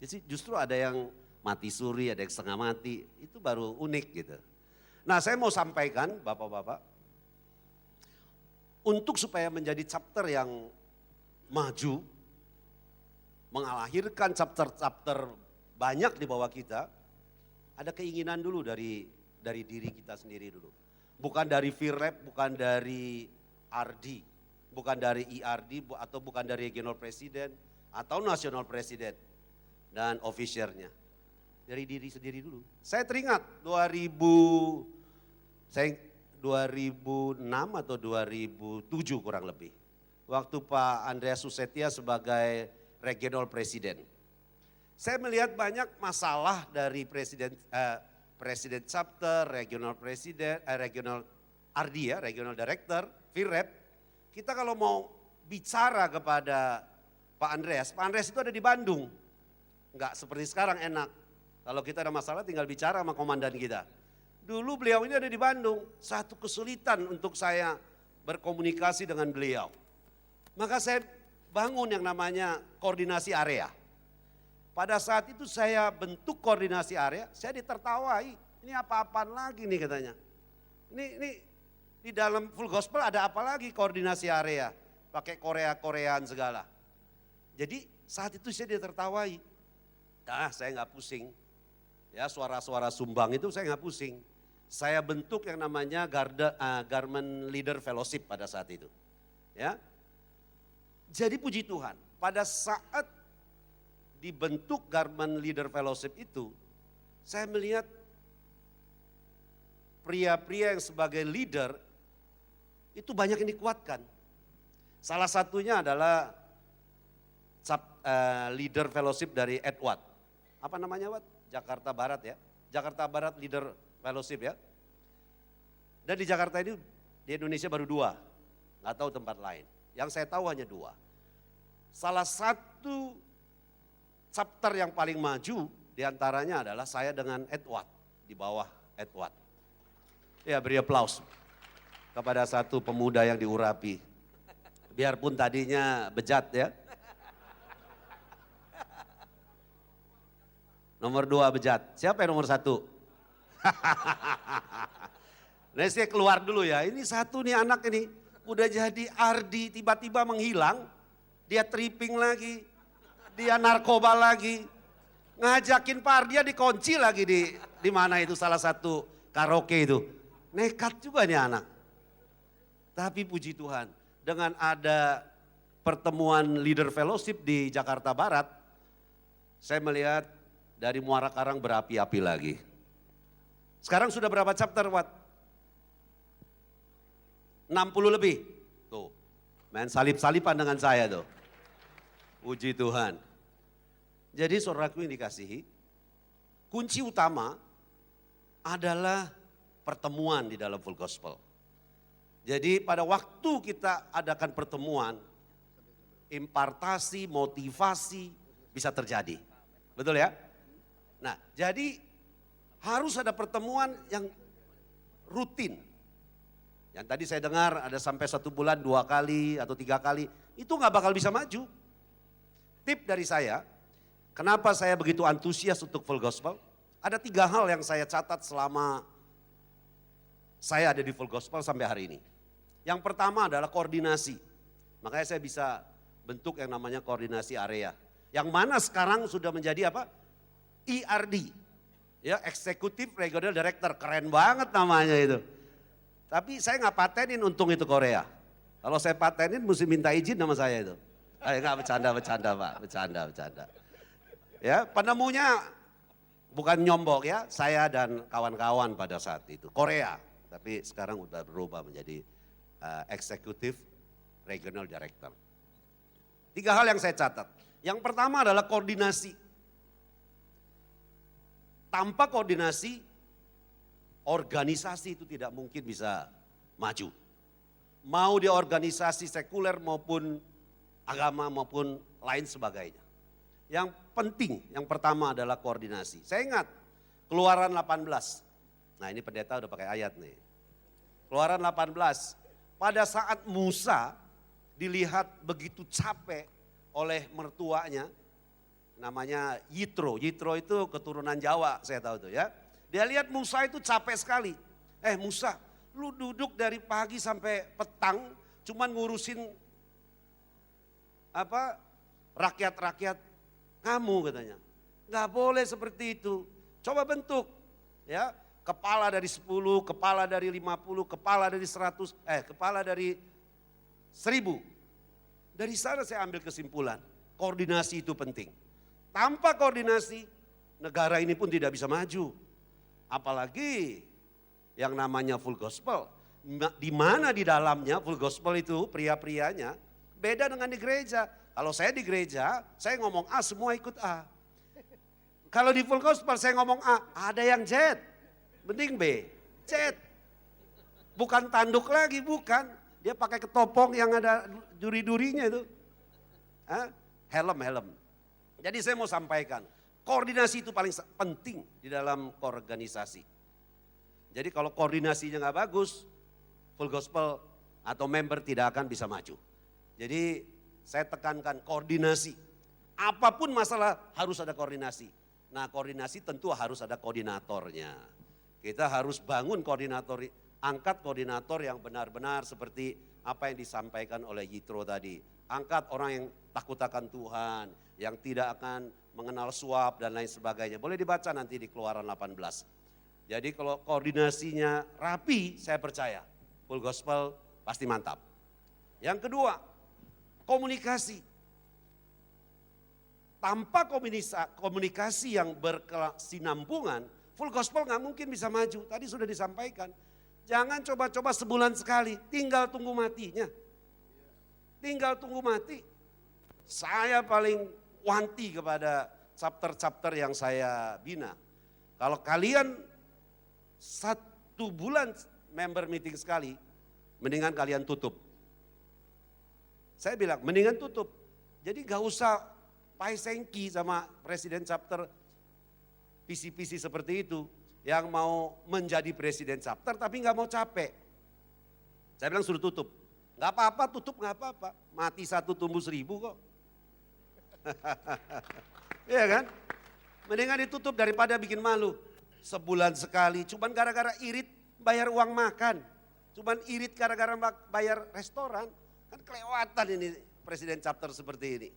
Jadi justru ada yang mati suri, ada yang setengah mati, itu baru unik gitu. Nah, saya mau sampaikan Bapak-bapak, untuk supaya menjadi chapter yang maju, mengalahirkan chapter-chapter banyak di bawah kita, ada keinginan dulu dari diri kita sendiri dulu. Bukan dari VREP, bukan dari RD, bukan dari IRD, atau bukan dari regional presiden, atau national presiden, dan officernya. Dari diri sendiri dulu. Saya teringat 2006 atau 2007 kurang lebih. Waktu Pak Andreas Susetia sebagai regional presiden. Saya melihat banyak masalah dari presiden chapter, regional presiden, regional RD ya, regional director, VREP. Kita kalau mau bicara kepada Pak Andreas itu ada di Bandung. Enggak seperti sekarang enak. Kalau kita ada masalah tinggal bicara sama komandan kita. Dulu beliau ini ada di Bandung, satu kesulitan untuk saya berkomunikasi dengan beliau. Maka saya bangun yang namanya koordinasi area. Pada saat itu saya bentuk koordinasi area, saya ditertawai. Ini apa-apaan lagi nih katanya. Ini di dalam full gospel ada apa lagi koordinasi area. Pakai Koreaan segala. Jadi saat itu saya ditertawai. Nah, saya nggak pusing. Ya, suara-suara sumbang itu saya nggak pusing. Saya bentuk yang namanya Garment Leader Fellowship pada saat itu. Ya. Jadi puji Tuhan, pada saat dibentuk Garment Leader Fellowship itu, saya melihat pria-pria yang sebagai leader itu banyak yang dikuatkan. Salah satunya adalah leader fellowship dari Edward. Apa namanya, Wad? Jakarta Barat ya. Jakarta Barat Leader Fellowship ya. Dan di Jakarta ini di Indonesia baru 2. Nggak tahu tempat lain. Yang saya tahu hanya 2. Salah satu chapter yang paling maju diantaranya adalah saya dengan Edward. Di bawah Edward. Ya, beri aplaus kepada satu pemuda yang diurapi. Biarpun tadinya bejat ya. Nomor 2 bejat. Siapa yang nomor 1? Nah, saya keluar dulu ya. Ini satu nih anak ini. Udah jadi RD tiba-tiba menghilang. Dia tripping lagi. Dia narkoba lagi. Ngajakin Pak Ardia dikunci lagi di mana itu salah satu karaoke itu. Nekat juga nih anak. Tapi puji Tuhan. Dengan ada pertemuan leader fellowship di Jakarta Barat. Saya melihat dari Muara Karang berapi-api lagi. Sekarang sudah berapa chapter, Wat? 60 lebih. Tuh, main salip-salipan dengan saya tuh. Puji Tuhan. Jadi saudaraku yang dikasihi, kunci utama adalah pertemuan di dalam full gospel. Jadi pada waktu kita adakan pertemuan, impartasi, motivasi bisa terjadi. Betul ya? Nah, jadi harus ada pertemuan yang rutin. Yang tadi saya dengar ada sampai 1 bulan 2 kali atau 3 kali, itu nggak bakal bisa maju. Tip dari saya, kenapa saya begitu antusias untuk full gospel? Ada 3 hal yang saya catat selama saya ada di full gospel sampai hari ini. Yang pertama adalah koordinasi. Makanya saya bisa bentuk yang namanya koordinasi area. Yang mana sekarang sudah menjadi apa? IRD, ya, Executive Regional Director, keren banget namanya itu. Tapi saya nggak patenin, untung itu Korea. Kalau saya patenin mesti minta izin sama saya itu. Nggak bercanda Pak, bercanda. Ya, penemunya bukan nyombok ya, saya dan kawan-kawan pada saat itu, Korea. Tapi sekarang udah berubah menjadi Executive Regional Director. 3 hal yang saya catat. Yang pertama adalah koordinasi. Tanpa koordinasi, organisasi itu tidak mungkin bisa maju. Mau di organisasi sekuler maupun agama maupun lain sebagainya. Yang penting, yang pertama adalah koordinasi. Saya ingat, Keluaran 18. Nah, ini pendeta udah pakai ayat nih. Keluaran 18, pada saat Musa dilihat begitu capek oleh mertuanya, namanya Yitro. Yitro itu keturunan Jawa, saya tahu tuh ya. Dia lihat Musa itu capek sekali. Musa, lu duduk dari pagi sampai petang cuman ngurusin rakyat-rakyat kamu katanya. Nggak boleh seperti itu. Coba bentuk ya, kepala dari 10, kepala dari 50, kepala dari 100, kepala dari 1000. Dari sana saya ambil kesimpulan, koordinasi itu penting. Tanpa koordinasi, negara ini pun tidak bisa maju. Apalagi yang namanya full gospel. Di mana di dalamnya full gospel itu pria-prianya beda dengan di gereja. Kalau saya di gereja, saya ngomong A, semua ikut A. Kalau di full gospel saya ngomong A, ada yang Z. Mending B, Z. Bukan tanduk lagi, bukan. Dia pakai ketopong yang ada duri-durinya itu. Helm. Jadi saya mau sampaikan, koordinasi itu paling penting di dalam organisasi. Jadi kalau koordinasinya nggak bagus, full gospel atau member tidak akan bisa maju. Jadi saya tekankan koordinasi. Apapun masalah harus ada koordinasi. Nah, koordinasi tentu harus ada koordinatornya. Kita harus bangun koordinator, angkat koordinator yang benar-benar seperti apa yang disampaikan oleh Yitro tadi. Angkat orang yang takut akan Tuhan, yang tidak akan mengenal suap dan lain sebagainya. Boleh dibaca nanti di Keluaran 18. Jadi kalau koordinasinya rapi, saya percaya full gospel pasti mantap. Yang kedua, komunikasi. Tanpa komunikasi yang berkesinambungan, full gospel nggak mungkin bisa maju. Tadi sudah disampaikan. Jangan coba-coba sebulan sekali, tinggal tunggu matinya. Tinggal tunggu mati. Saya paling wanti kepada chapter-chapter yang saya bina. Kalau kalian 1 bulan member meeting sekali, mendingan kalian tutup. Saya bilang, mendingan tutup. Jadi gak usah paisengki sama presiden chapter visi-visi seperti itu. Yang mau menjadi presiden chapter tapi gak mau capek. Saya bilang suruh tutup. Gak apa-apa, tutup gak apa-apa. Mati 1 tumbuh 1000 kok. Iya kan? Mendingan ditutup daripada bikin malu. Sebulan sekali, cuman gara-gara irit bayar uang makan. Cuman irit gara-gara bayar restoran. Kan kelewatan ini presiden chapter seperti ini.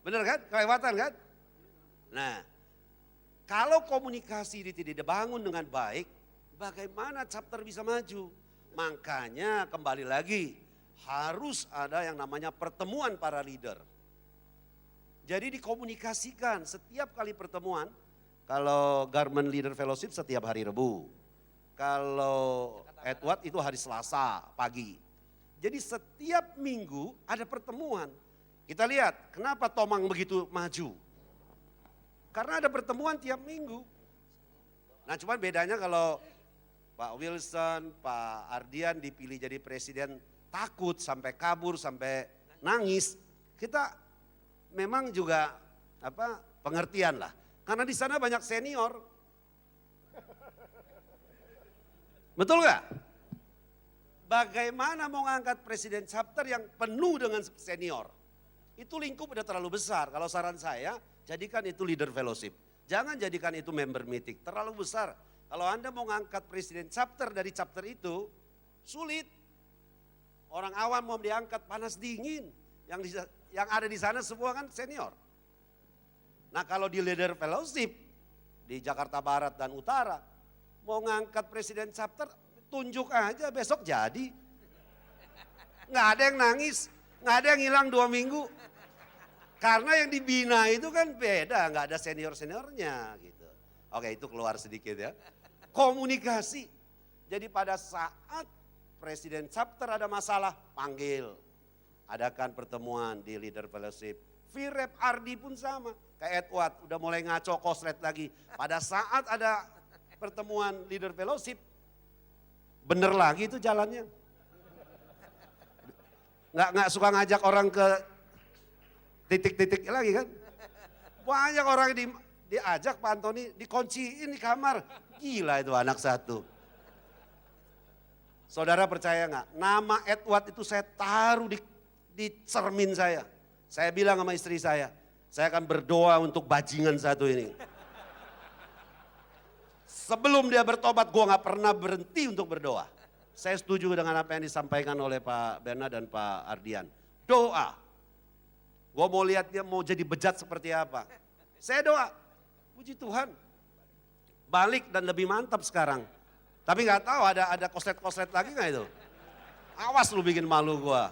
Bener kan? Kelewatan kan? Nah, kalau komunikasi ini tidak dibangun dengan baik, bagaimana chapter bisa maju? Makanya kembali lagi, harus ada yang namanya pertemuan para leader. Jadi dikomunikasikan setiap kali pertemuan, kalau Garment Leader Fellowship setiap hari Rebu. Kalau Edward itu hari Selasa pagi. Jadi setiap minggu ada pertemuan. Kita lihat kenapa Tomang begitu maju. Karena ada pertemuan tiap minggu. Nah cuman bedanya kalau Pak Wilson, Pak Ardian dipilih jadi presiden takut sampai kabur, sampai nangis. Kita memang juga pengertian lah. Karena di sana banyak senior. Betul nggak? Bagaimana mau ngangkat presiden chapter yang penuh dengan senior? Itu lingkup udah terlalu besar. Kalau saran saya, jadikan itu leader fellowship. Jangan jadikan itu member meeting, terlalu besar. Kalau Anda mau ngangkat presiden chapter dari chapter itu, sulit. Orang awam mau diangkat panas dingin. Yang ada di sana semua kan senior. Nah kalau di leader fellowship, di Jakarta Barat dan Utara, mau ngangkat presiden chapter, tunjuk aja besok jadi. Nggak ada yang nangis, nggak ada yang hilang 2 minggu. Karena yang dibina itu kan beda, nggak ada senior-seniornya gitu. Oke itu keluar sedikit ya. Komunikasi. Jadi pada saat presiden chapter ada masalah, panggil. Adakan pertemuan di leader fellowship. VREP Ardi pun sama. Kayak Edward udah mulai ngaco koslet lagi. Pada saat ada pertemuan leader fellowship, bener lagi itu jalannya. Nggak suka ngajak orang ke titik-titik lagi kan. Banyak orang diajak Pak Antoni, dikunciin di kamar. Gila itu anak satu. Saudara percaya nggak? Nama Edward itu saya taruh di cermin saya. Saya bilang sama istri saya akan berdoa untuk bajingan satu ini. Sebelum dia bertobat, gue nggak pernah berhenti untuk berdoa. Saya setuju dengan apa yang disampaikan oleh Pak Bernard dan Pak Ardian. Doa. Gue mau lihat dia mau jadi bejat seperti apa. Saya doa. Puji Tuhan. Balik dan lebih mantap sekarang. Tapi nggak tahu ada koslet-koslet lagi nggak itu? Awas lu bikin malu gue.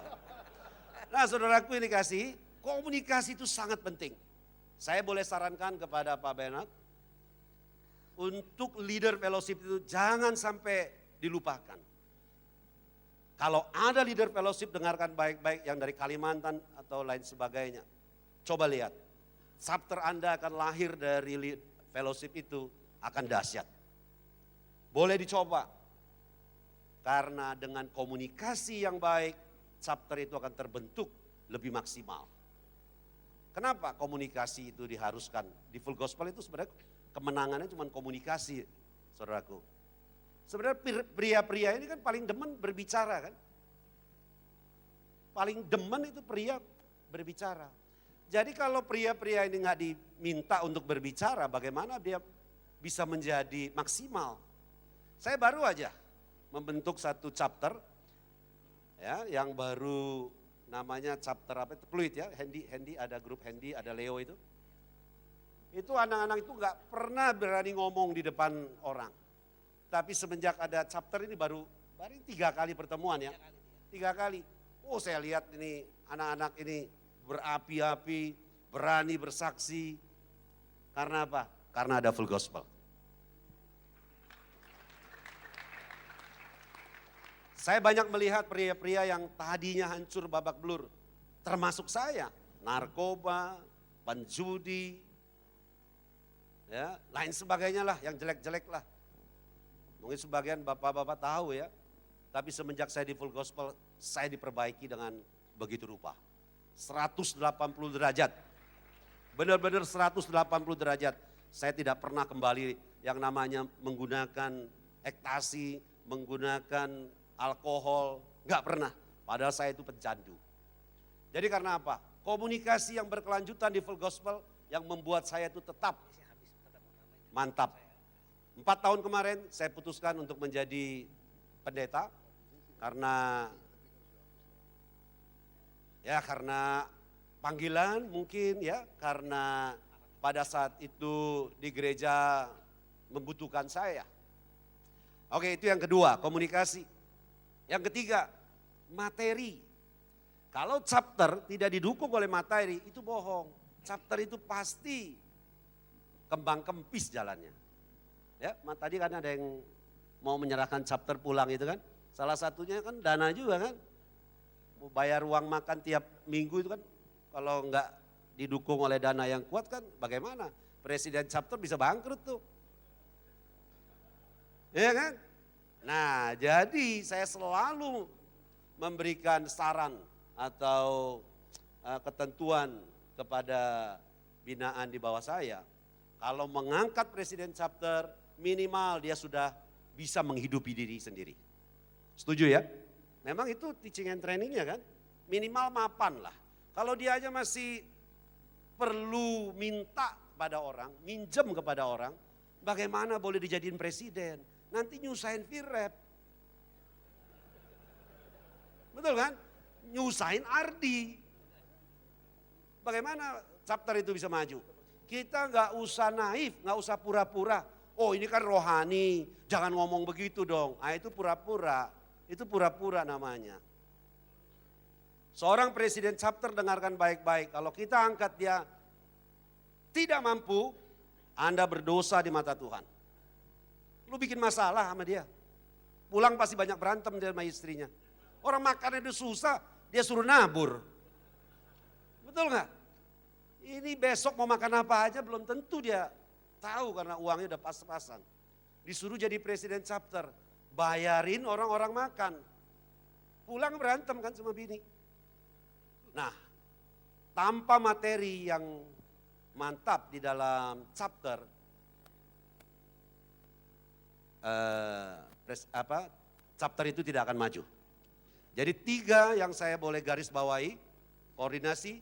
Nah saudaraku ini kasih, komunikasi itu sangat penting. Saya boleh sarankan kepada Pak Bernard, untuk leader fellowship itu jangan sampai dilupakan. Kalau ada leader fellowship, dengarkan baik-baik yang dari Kalimantan atau lain sebagainya. Coba lihat, chapter Anda akan lahir dari fellowship itu akan dahsyat. Boleh dicoba, karena dengan komunikasi yang baik, chapter itu akan terbentuk lebih maksimal. Kenapa komunikasi itu diharuskan? Di full gospel itu sebenarnya kemenangannya cuma komunikasi, saudaraku. Sebenarnya pria-pria ini kan paling demen berbicara kan. Paling demen itu pria berbicara. Jadi kalau pria-pria ini nggak diminta untuk berbicara, bagaimana dia bisa menjadi maksimal? Saya baru aja membentuk satu chapter, ya, yang baru namanya chapter apa itu, Fluid ya, Handy ada grup Handy, ada Leo itu. Itu anak-anak itu nggak pernah berani ngomong di depan orang. Tapi semenjak ada chapter ini baru 3 kali pertemuan ya. 3 kali. Oh saya lihat ini anak-anak ini berapi-api, berani bersaksi. Karena apa? Karena ada full gospel. Saya banyak melihat pria-pria yang tadinya hancur babak belur. Termasuk saya. Narkoba, penjudi, ya, lain sebagainya lah, yang jelek-jelek lah. Mungkin sebagian bapak-bapak tahu ya, tapi semenjak saya di full gospel, saya diperbaiki dengan begitu rupa. 180 derajat, benar-benar 180 derajat. Saya tidak pernah kembali yang namanya menggunakan ekstasi, menggunakan alkohol, nggak pernah. Padahal saya itu pecandu. Jadi karena apa? Komunikasi yang berkelanjutan di full gospel yang membuat saya itu tetap mantap. 4 tahun kemarin saya putuskan untuk menjadi pendeta karena panggilan mungkin ya, karena pada saat itu di gereja membutuhkan saya. Oke, itu yang kedua, komunikasi. Yang ketiga, materi. Kalau chapter tidak didukung oleh materi, itu bohong. Chapter itu pasti kembang kempis jalannya. Ya, tadi kan ada yang mau menyerahkan chapter pulang itu kan. Salah satunya kan dana juga kan. Mau bayar uang makan tiap minggu itu kan. Kalau enggak didukung oleh dana yang kuat kan bagaimana? Presiden chapter bisa bangkrut tuh. Iya kan? Nah, jadi saya selalu memberikan saran atau ketentuan kepada binaan di bawah saya. Kalau mengangkat presiden chapter, minimal dia sudah bisa menghidupi diri sendiri. Setuju ya? Memang itu teaching and trainingnya kan? Minimal mapan lah. Kalau dia aja masih perlu minta pada orang, minjem kepada orang, bagaimana boleh dijadiin presiden? Nanti nyusahin Virrep. Betul kan? Nyusahin Ardi. Bagaimana chapter itu bisa maju? Kita nggak usah naif, nggak usah pura-pura. Oh ini kan rohani, jangan ngomong begitu dong. Ah itu pura-pura, itu pura-pura namanya. Seorang presiden chapter dengarkan baik-baik. Kalau kita angkat dia tidak mampu, Anda berdosa di mata Tuhan. Lu bikin masalah sama dia. Pulang pasti banyak berantem dia sama istrinya. Orang makannya udah susah, dia suruh nabur. Betul nggak? Ini besok mau makan apa aja belum tentu dia tahu karena uangnya udah pas-pasan. Disuruh jadi presiden chapter, bayarin orang-orang makan. Pulang berantem kan sama bini. Nah, tanpa materi yang mantap di dalam chapter, chapter itu tidak akan maju. Jadi 3 yang saya boleh garis bawahi, koordinasi,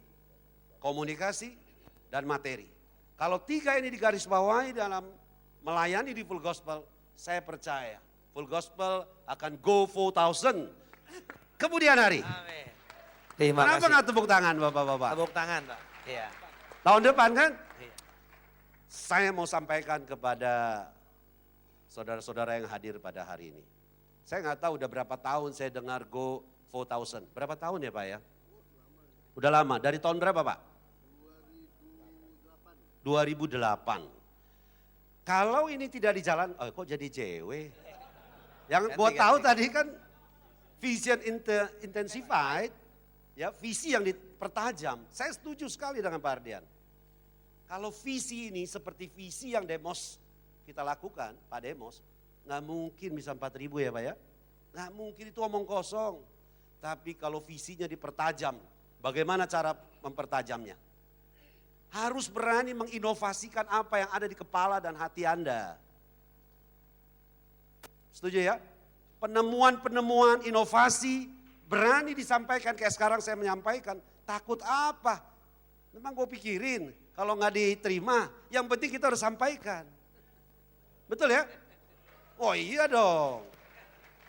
komunikasi, dan materi. Kalau 3 ini digaris bawahi dalam melayani di Full Gospel, saya percaya Full Gospel akan go 4,000 kemudian hari. Amin. Terima Kenapa kasih. nggak tepuk tangan Bapak-Bapak? Tepuk tangan Pak. Iya. Tahun depan kan? Iya. Saya mau sampaikan kepada saudara-saudara yang hadir pada hari ini. Saya nggak tahu udah berapa tahun saya dengar go 4,000. Berapa tahun ya Pak ya? Udah lama. Dari tahun berapa Pak? 2008. Kalau ini tidak di jalan, oh kok jadi JW? Yang gua tahu tadi kan vision intensified, ya visi yang dipertajam. Saya setuju sekali dengan Pak Ardian. Kalau visi ini seperti visi yang demos kita lakukan, Pak Demos, nggak mungkin bisa 4.000 ya Pak ya. Nggak mungkin, itu omong kosong. Tapi kalau visinya dipertajam, bagaimana cara mempertajamnya? Harus berani menginovasikan apa yang ada di kepala dan hati Anda. Setuju ya? Penemuan-penemuan, inovasi, berani disampaikan kayak sekarang saya menyampaikan. Takut apa? Memang gue pikirin, kalau nggak diterima, yang penting kita harus sampaikan. Betul ya? Oh iya dong.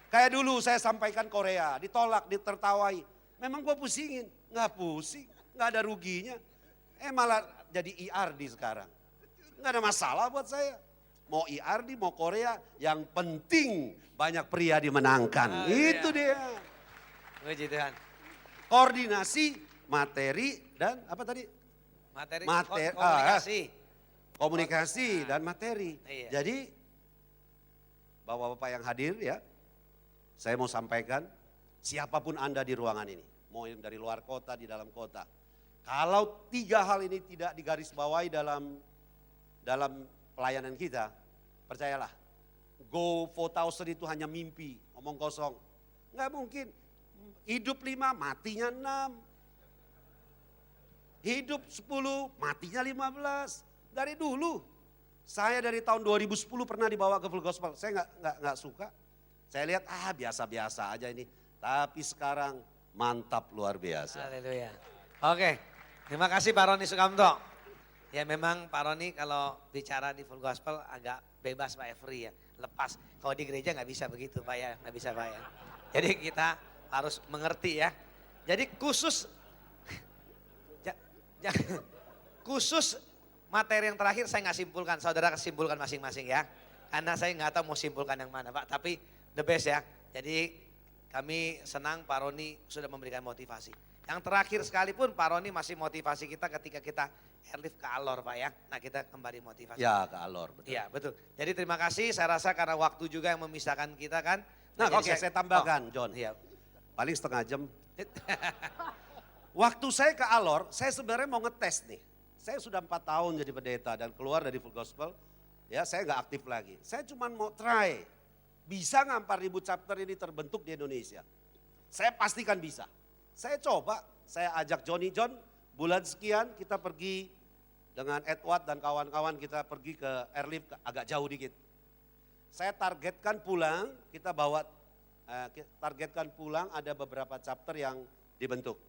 Kayak dulu saya sampaikan Korea, ditolak, ditertawai. Memang gue pusingin, nggak pusing, nggak ada ruginya. Malah jadi IRD sekarang. Nggak ada masalah buat saya. Mau IRD, mau Korea, yang penting banyak pria dimenangkan. Itu dia. Puji Tuhan. Koordinasi, materi, dan apa tadi? Materi, Materi, komunikasi. Komunikasi dan materi. Iya. Jadi Bapak-bapak yang hadir ya, saya mau sampaikan siapapun Anda di ruangan ini, mau yang dari luar kota, di dalam kota. Kalau 3 hal ini tidak digarisbawahi dalam pelayanan kita, percayalah, go 4,000 itu hanya mimpi, omong kosong. Nggak mungkin, hidup 5, matinya 6. Hidup 10, matinya 15. Dari dulu, saya dari tahun 2010 pernah dibawa ke Full Gospel, saya nggak suka. Saya lihat, biasa-biasa aja ini. Tapi sekarang mantap luar biasa. Haleluya. Oke, terima kasih Pak Roni Sukamto. Ya memang Pak Roni kalau bicara di Full Gospel agak bebas Pak Every ya, lepas. Kalau di gereja nggak bisa begitu Pak ya, nggak bisa Pak ya. Jadi kita harus mengerti ya. Jadi khusus materi yang terakhir saya nggak simpulkan, saudara simpulkan masing-masing ya. Karena saya nggak tahu mau simpulkan yang mana Pak, tapi the best ya. Jadi kami senang Pak Roni sudah memberikan motivasi. Yang terakhir sekalipun Pak Roni masih motivasi kita ketika kita airlift ke Alor Pak ya. Nah kita kembali motivasi. Ya ke Alor, betul. Iya betul. Jadi terima kasih, saya rasa karena waktu juga yang memisahkan kita kan. Nah jadi oke, saya tambahkan John, Iya. paling setengah jam. Waktu saya ke Alor, saya sebenarnya mau ngetes nih. Saya sudah 4 tahun jadi pendeta dan keluar dari Full Gospel, ya saya nggak aktif lagi. Saya cuma mau try, bisa nggak 4.000 chapter ini terbentuk di Indonesia? Saya pastikan bisa. Saya coba, saya ajak John, bulan sekian kita pergi dengan Edward dan kawan-kawan kita pergi ke airlift agak jauh dikit. Saya targetkan pulang, targetkan pulang ada beberapa chapter yang dibentuk.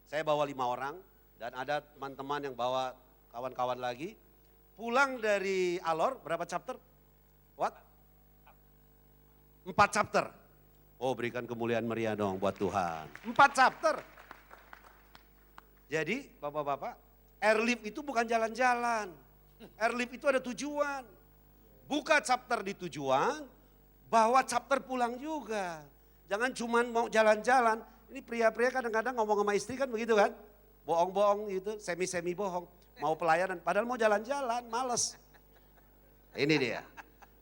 Saya bawa 5 orang dan ada teman-teman yang bawa kawan-kawan lagi. Pulang dari Alor berapa chapter? What? 4 chapter. Oh berikan kemuliaan meriah dong buat Tuhan. 4 chapter. Jadi bapak-bapak, airlift itu bukan jalan-jalan. Airlift itu ada tujuan. Buka chapter di tujuan, bawa chapter pulang juga. Jangan cuma mau jalan-jalan. Ini pria-pria kadang-kadang ngomong sama istri kan begitu kan. Bohong-bohong gitu, semi-semi bohong. Mau pelayanan, padahal mau jalan-jalan, males. Ini dia.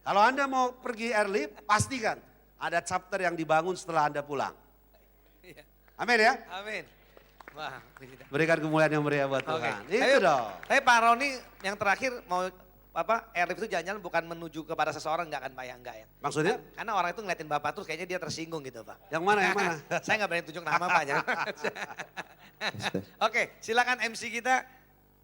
Kalau Anda mau pergi airlift, pastikan ada chapter yang dibangun setelah Anda pulang. Amin ya. Amin. Wah, puji Tuhan. Berikan kemuliaan yang meriah buat Oke. Tuhan. Itu dong. Tapi Pak Roni yang terakhir mau airlift itu jangan-jangan bukan menuju kepada seseorang enggak kan Pak ya? Enggak ya? Maksudnya? Karena orang itu ngeliatin Bapak terus kayaknya dia tersinggung gitu Pak. Yang mana, yang mana? Saya nggak berani tunjuk nama Pak. Oke, silakan MC kita